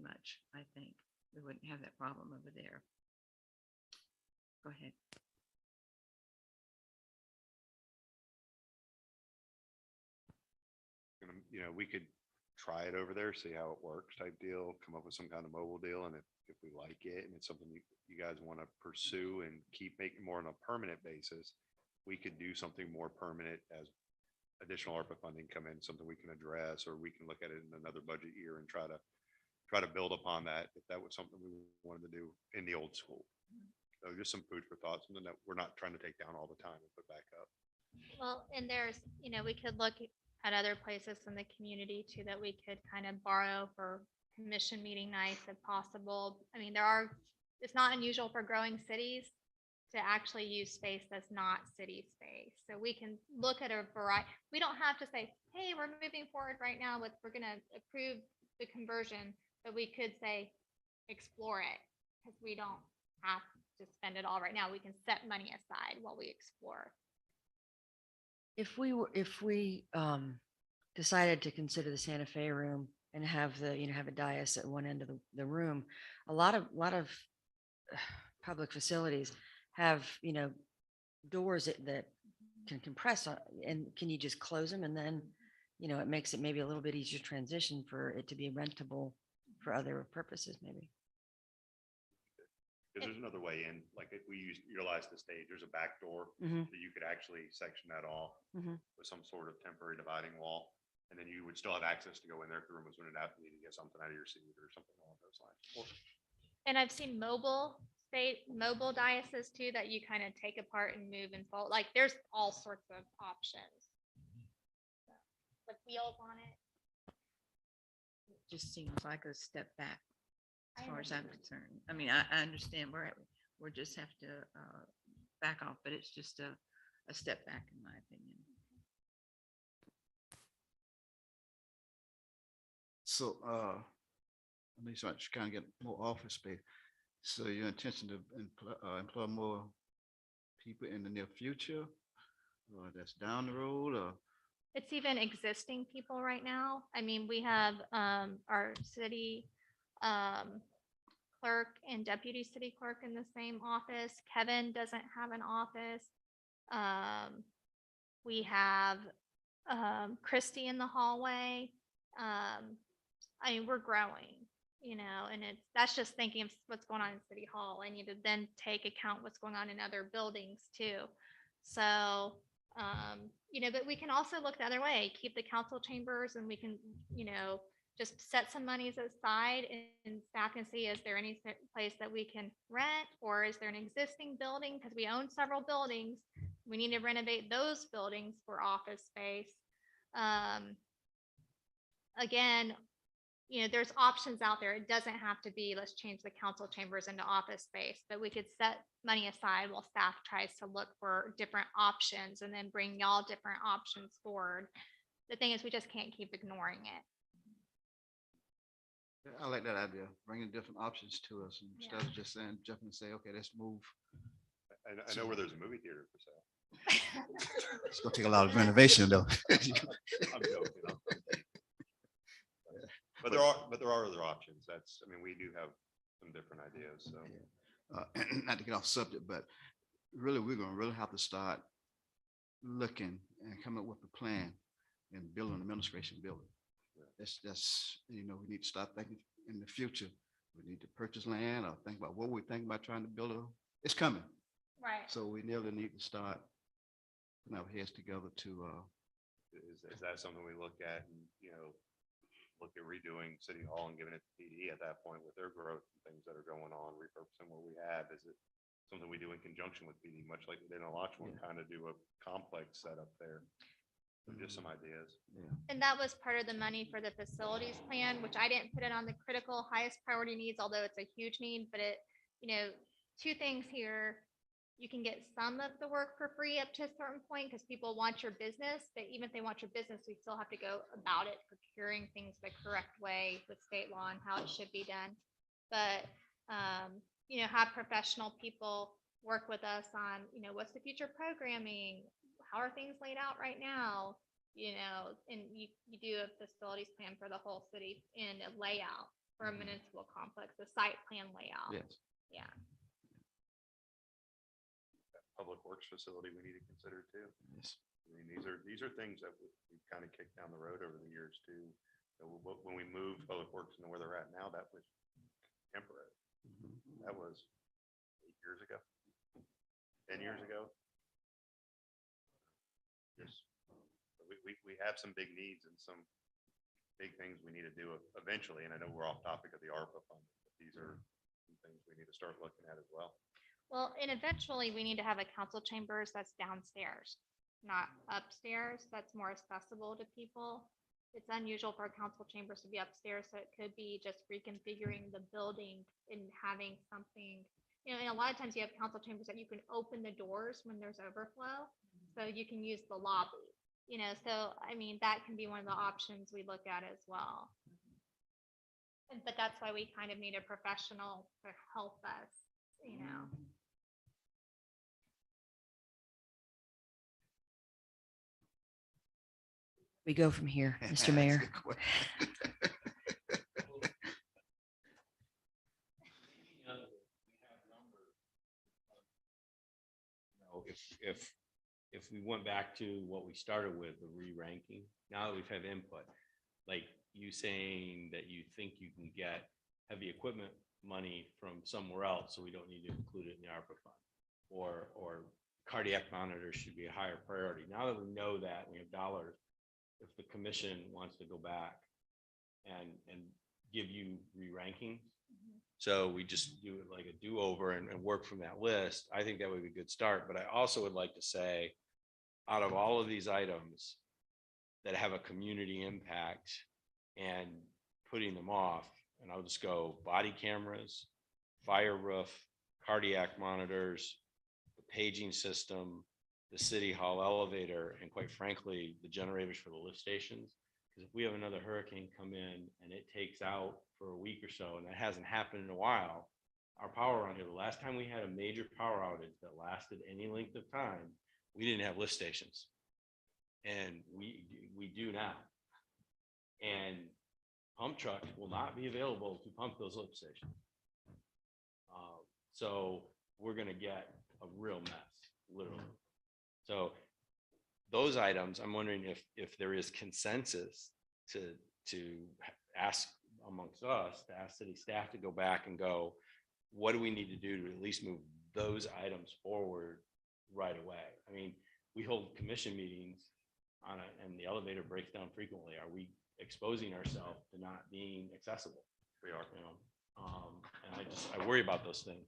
much. I think we wouldn't have that problem over there. Go ahead. We could try it over there, see how it works type deal, come up with some kind of mobile deal. And if we like it and it's something you guys want to pursue and keep making more on a permanent basis, we could do something more permanent as additional ARPA funding come in, something we can address, or we can look at it in another budget year and try to build upon that if that was something we wanted to do in the old school. So just some food for thought, something that we're not trying to take down all the time and put back up. Well, and there's, we could look at other places in the community too, that we could kind of borrow for commission meeting nights if possible. I mean, it's not unusual for growing cities to actually use space that's not city space. So we can look at a variety. We don't have to say, hey, we're moving forward right now we're going to approve the conversion, but we could say, explore it, because we don't have to spend it all right now. We can set money aside while we explore. If we decided to consider the Santa Fe room and have have a dais at one end of the room, a lot of public facilities have, doors that can compress and can you just close them, and then, it makes it maybe a little bit easier transition for it to be rentable for other purposes maybe. Because there's another way in, like if we utilize the stage, there's a back door Mhm. that you could actually section that off Mhm. with some sort of temporary dividing wall. And then you would still have access to go in there if the room was rented out, you need to get something out of your seat or something along those lines. And I've seen mobile dioceses too, that you kind of take apart and move and fold. Like there's all sorts of options. With wheels on it. Just seems like a step back as I far as I'm concerned. I mean, I understand we're just have to back off, but it's just a step back in my opinion. So, I mean, so you kind of get more office space. So your intention to employ more people in the near future, or that's down the road, or? It's even existing people right now. I mean, we have our city clerk and deputy city clerk in the same office. Kevin doesn't have an office. We have Christy in the hallway. I mean, we're growing, and that's just thinking of what's going on in City Hall. I need to then take account what's going on in other buildings too. So, but we can also look the other way, keep the council chambers, and we can, just set some monies aside and staff can see, is there any place that we can rent, or is there an existing building? Because we own several buildings. We need to renovate those buildings for office space. Again, there's options out there. It doesn't have to be, let's change the council chambers into office space, but we could set money aside while staff tries to look for different options and then bring y'all different options forward. The thing is, we just can't keep ignoring it. I like that idea, bringing different options to us instead of just saying, jumping and say, okay, let's move. I know where there's a movie theater for sale. It's gonna take a lot of renovation though. I'm joking. But there are other options. I mean, we do have some different ideas, so. Not to get off subject, but really, we're gonna really have to start looking and come up with a plan and build an administration building. That's, we need to start thinking in the future. We need to purchase land or think about what we're thinking about trying to build. It's coming. Right. So we nearly need to start putting our heads together to, Is that something we look at and, look at redoing City Hall and giving it to PD at that point with their growth and things that are going on, repurposing what we have? Is it something we do in conjunction with PD, much like we did in Alachua, kind of do a complex setup there? So just some ideas. And that was part of the money for the facilities plan, which I didn't put it on the critical highest priority needs, although it's a huge need, but two things here. You can get some of the work for free up to a certain point because people want your business, but even if they want your business, we still have to go about it, procuring things the correct way with state law and how it should be done. But, have professional people work with us on, what's the future programming? How are things laid out right now? And you do a facilities plan for the whole city and a layout for a municipal complex, the site plan layout. yes. Yeah. Public works facility we need to consider too. Yes. I mean, these are things that we've kind of kicked down the road over the years too. When we moved public works into where they're at now, that was temporary. That was 8 years ago, 10 years ago. Just, we have some big needs and some big things we need to do eventually. And I know we're off topic of the ARPA fund, but these are some things we need to start looking at as well. Well, and eventually we need to have a council chambers that's downstairs, not upstairs. That's more accessible to people. It's unusual for council chambers to be upstairs, so it could be just reconfiguring the building and having something, and a lot of times you have council chambers that you can open the doors when there's overflow, so you can use the lobby, so I mean, that can be one of the options we look at as well. But that's why we kind of need a professional to help us, We go from here, Mr. That's a Mayor. good question. If we went back to what we started with, the re-ranking, now that we've had input, like you saying that you think you can get heavy equipment money from somewhere else, so we don't need to include it in the ARPA fund. Or cardiac monitors should be a higher priority. Now that we know that, we have dollars, if the commission wants to go back and give you re-ranking, so we just do it like a do-over and work from that list, I think that would be a good start. But I also would like to say, out of all of these items that have a community impact and putting them off, and I'll just go body cameras, fire roof, cardiac monitors, the paging system, the city hall elevator, and quite frankly, the generators for the lift stations. Because if we have another hurricane come in and it takes out for a week or so, and that hasn't happened in a while, our power around here, the last time we had a major power outage that lasted any length of time, we didn't have lift stations. And we do now. And pump trucks will not be available to pump those lift stations. So we're going to get a real mess, literally. So those items, I'm wondering if there is consensus to ask amongst us, to ask city staff to go back and go, what do we need to do to at least move those items forward right away? I mean, we hold commission meetings and the elevator breaks down frequently. Are we exposing ourselves to not being accessible? We are. You know, and I worry about those things.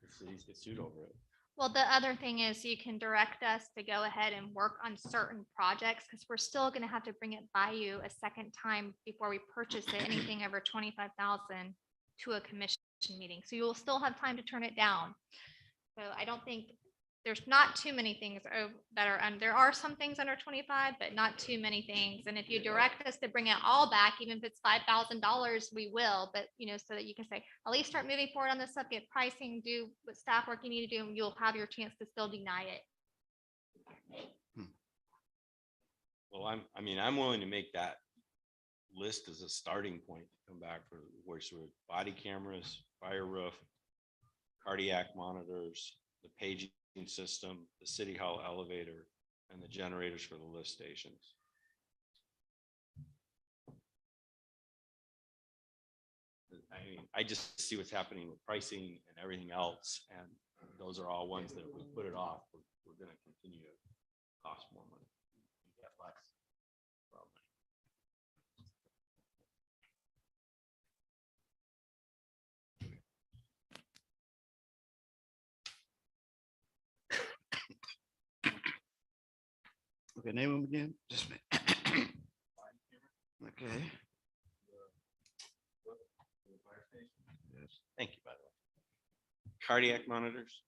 The cities get sued over it. Well, the other thing is you can direct us to go ahead and work on certain projects, because we're still going to have to bring it by you a second time before we purchase it, anything over 25,000 to a commission meeting. So you will still have time to turn it down. So I don't think there's not too many things that are, and there are some things under 25, but not too many things. And if you direct us to bring it all back, even if it's $5,000, we will, but you know, so that you can say, at least start moving forward on this stuff, get pricing, do what staff work you need to do, and you'll have your chance to still deny it. Well, I'm willing to make that list as a starting point to come back for voice with body cameras, fire roof, cardiac monitors, the paging system, the city hall elevator, and the generators for the lift stations. I mean, I just see what's happening with pricing and everything else, and those are all ones that if we put it off, we're going to continue to cost more money and get less. Probably. Okay, name them again. Just a minute. Okay. Yes. Thank you, by the way. Cardiac monitors,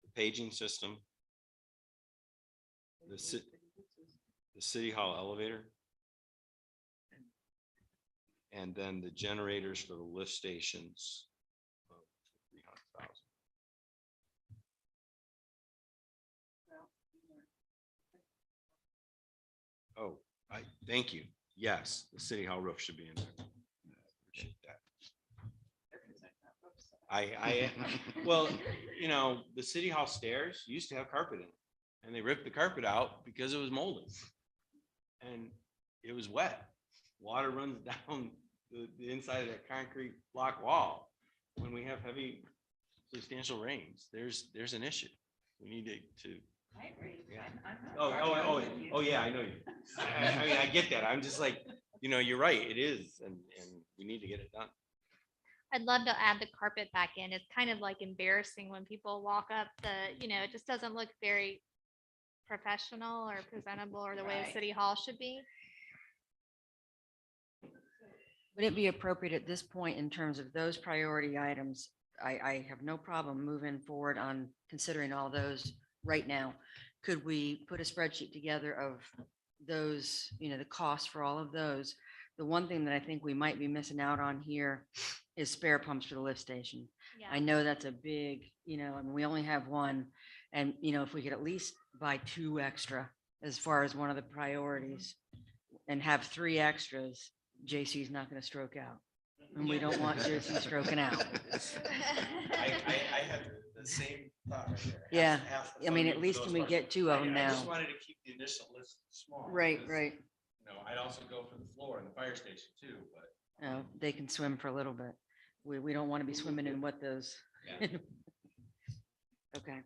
the paging system, the city hall elevator, and then the generators for the lift stations. of 300,000. Oh, thank you. Yes, the city hall roof should be in there. Appreciate that. Well, you know, the city hall stairs used to have carpet in it, and they ripped the carpet out because it was molded and it was wet. Water runs down the inside of that concrete block wall. When we have heavy substantial rains, there's an issue. We need to I agree. Yeah. I'm Oh, yeah, I know you. I mean, I get that. I'm just like, you know, you're right. It is, and we need to get it done. I'd love to add the carpet back in. It's kind of like embarrassing when people walk up you know, it just doesn't look very professional or presentable or the way a Right. city hall should be. Would it be appropriate at this point in terms of those priority items? I have no problem moving forward on considering all those right now. Could we put a spreadsheet together of those, you know, the cost for all of those? The one thing that I think we might be missing out on here is spare pumps for the lift station. I Yeah. know that's a big, you know, I mean, we only have one. And, you know, if we could at least buy 2 extra as far as one of the priorities and have 3 extras, JC's not going to stroke out. And we don't want JC stroking out. I have the same thought right there. Yeah. I mean, at least can we get 2 of them I just now? wanted to keep the initial list small. Right, because right. I'd also go for the floor in the fire station too, but. They can swim for a little bit. We don't want to be swimming in what those. Yeah. Okay,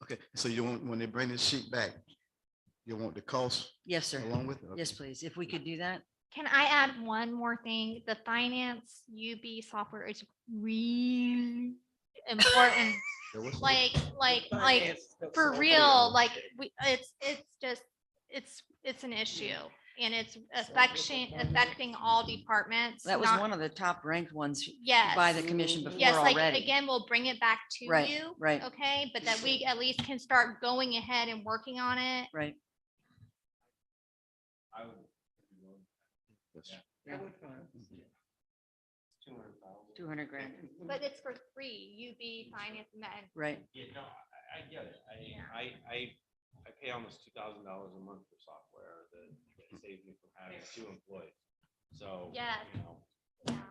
Okay, so you want, when they bring this sheet back, you want the cost yes, sir. along with it? Yes, Okay. please. If we could do that. Can I add one more thing? The finance UB software is really important. So what's the- Like for real, like it's an issue and it's affecting all departments. That was not- one of the top ranked ones Yes. by the commission before Yes, like already. again, we'll bring it back to Right, you. right. Okay, but that we at least can start going ahead and working on it. Right. I would. Yeah. 200 grand. But it's for free, UB finance and that. Right. Yeah, no, I get it. I pay almost $2,000 a month for software that saves me from having 2 employees. So. Yes. You know, Yeah.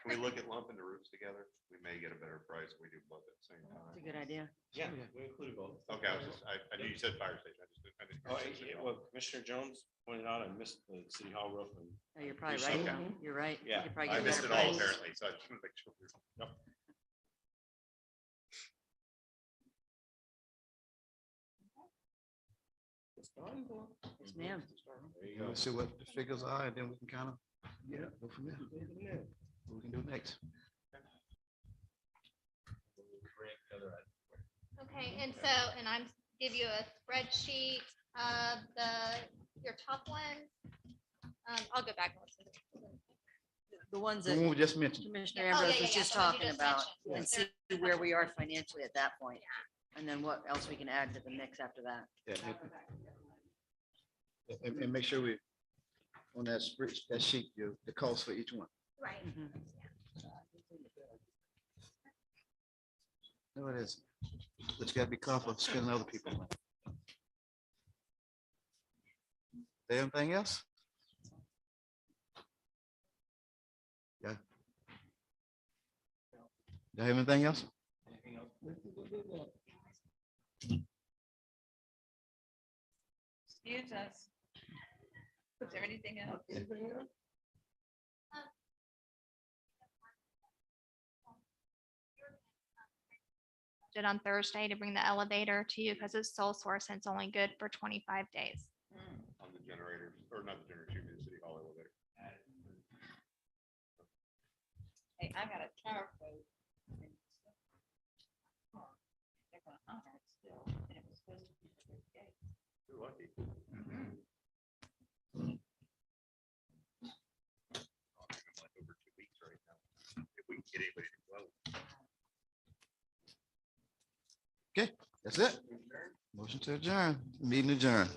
Can we look at lumping the roofs together? We may get a better price if we do both at the same It's a time. good idea. yeah, we include both. Okay, I knew you said fire station. I didn't Oh, hear city hall. well, Commissioner Jones pointed out, I missed the city hall roof and. No, you're probably Appreciate right, that. though. You're right. You Yeah, could probably I get a missed it better all price. apparently, so I just want to make sure. Yep. Yes, ma'am. There you go. Let's see what the figures are, and then we can kind of, go from there. What we can do next. Okay, and so, and I'm give you a spreadsheet of your top ones. I'll go back and listen to it. The ones The that one we just mentioned. Commissioner Oh, yeah, Ambrose yeah, was yeah, just the ones you talking just about mentioned. and Yes, see where we are financially at that point. And then what else we can add to the mix after that. Yeah, and make sure we, on that spread, that sheet, the cost for each one. Right. Mhm. No, it is. But you gotta be careful of spending other people's money. Anything else? Yeah. Do you have anything else? Excuse us. Is there anything else? Did on Thursday to bring the elevator to you because it's sole source and it's only good for 25 days. On the generators, or not the generator, excuse me, the city hall elevator. Hey, I got a tower quote. They're gonna honor it still, and it was supposed to be for 30 days. You're lucky. Like over 2 weeks right now. If we can get anybody to quote. Okay, that's it. Motion to adjourn, meeting adjourned.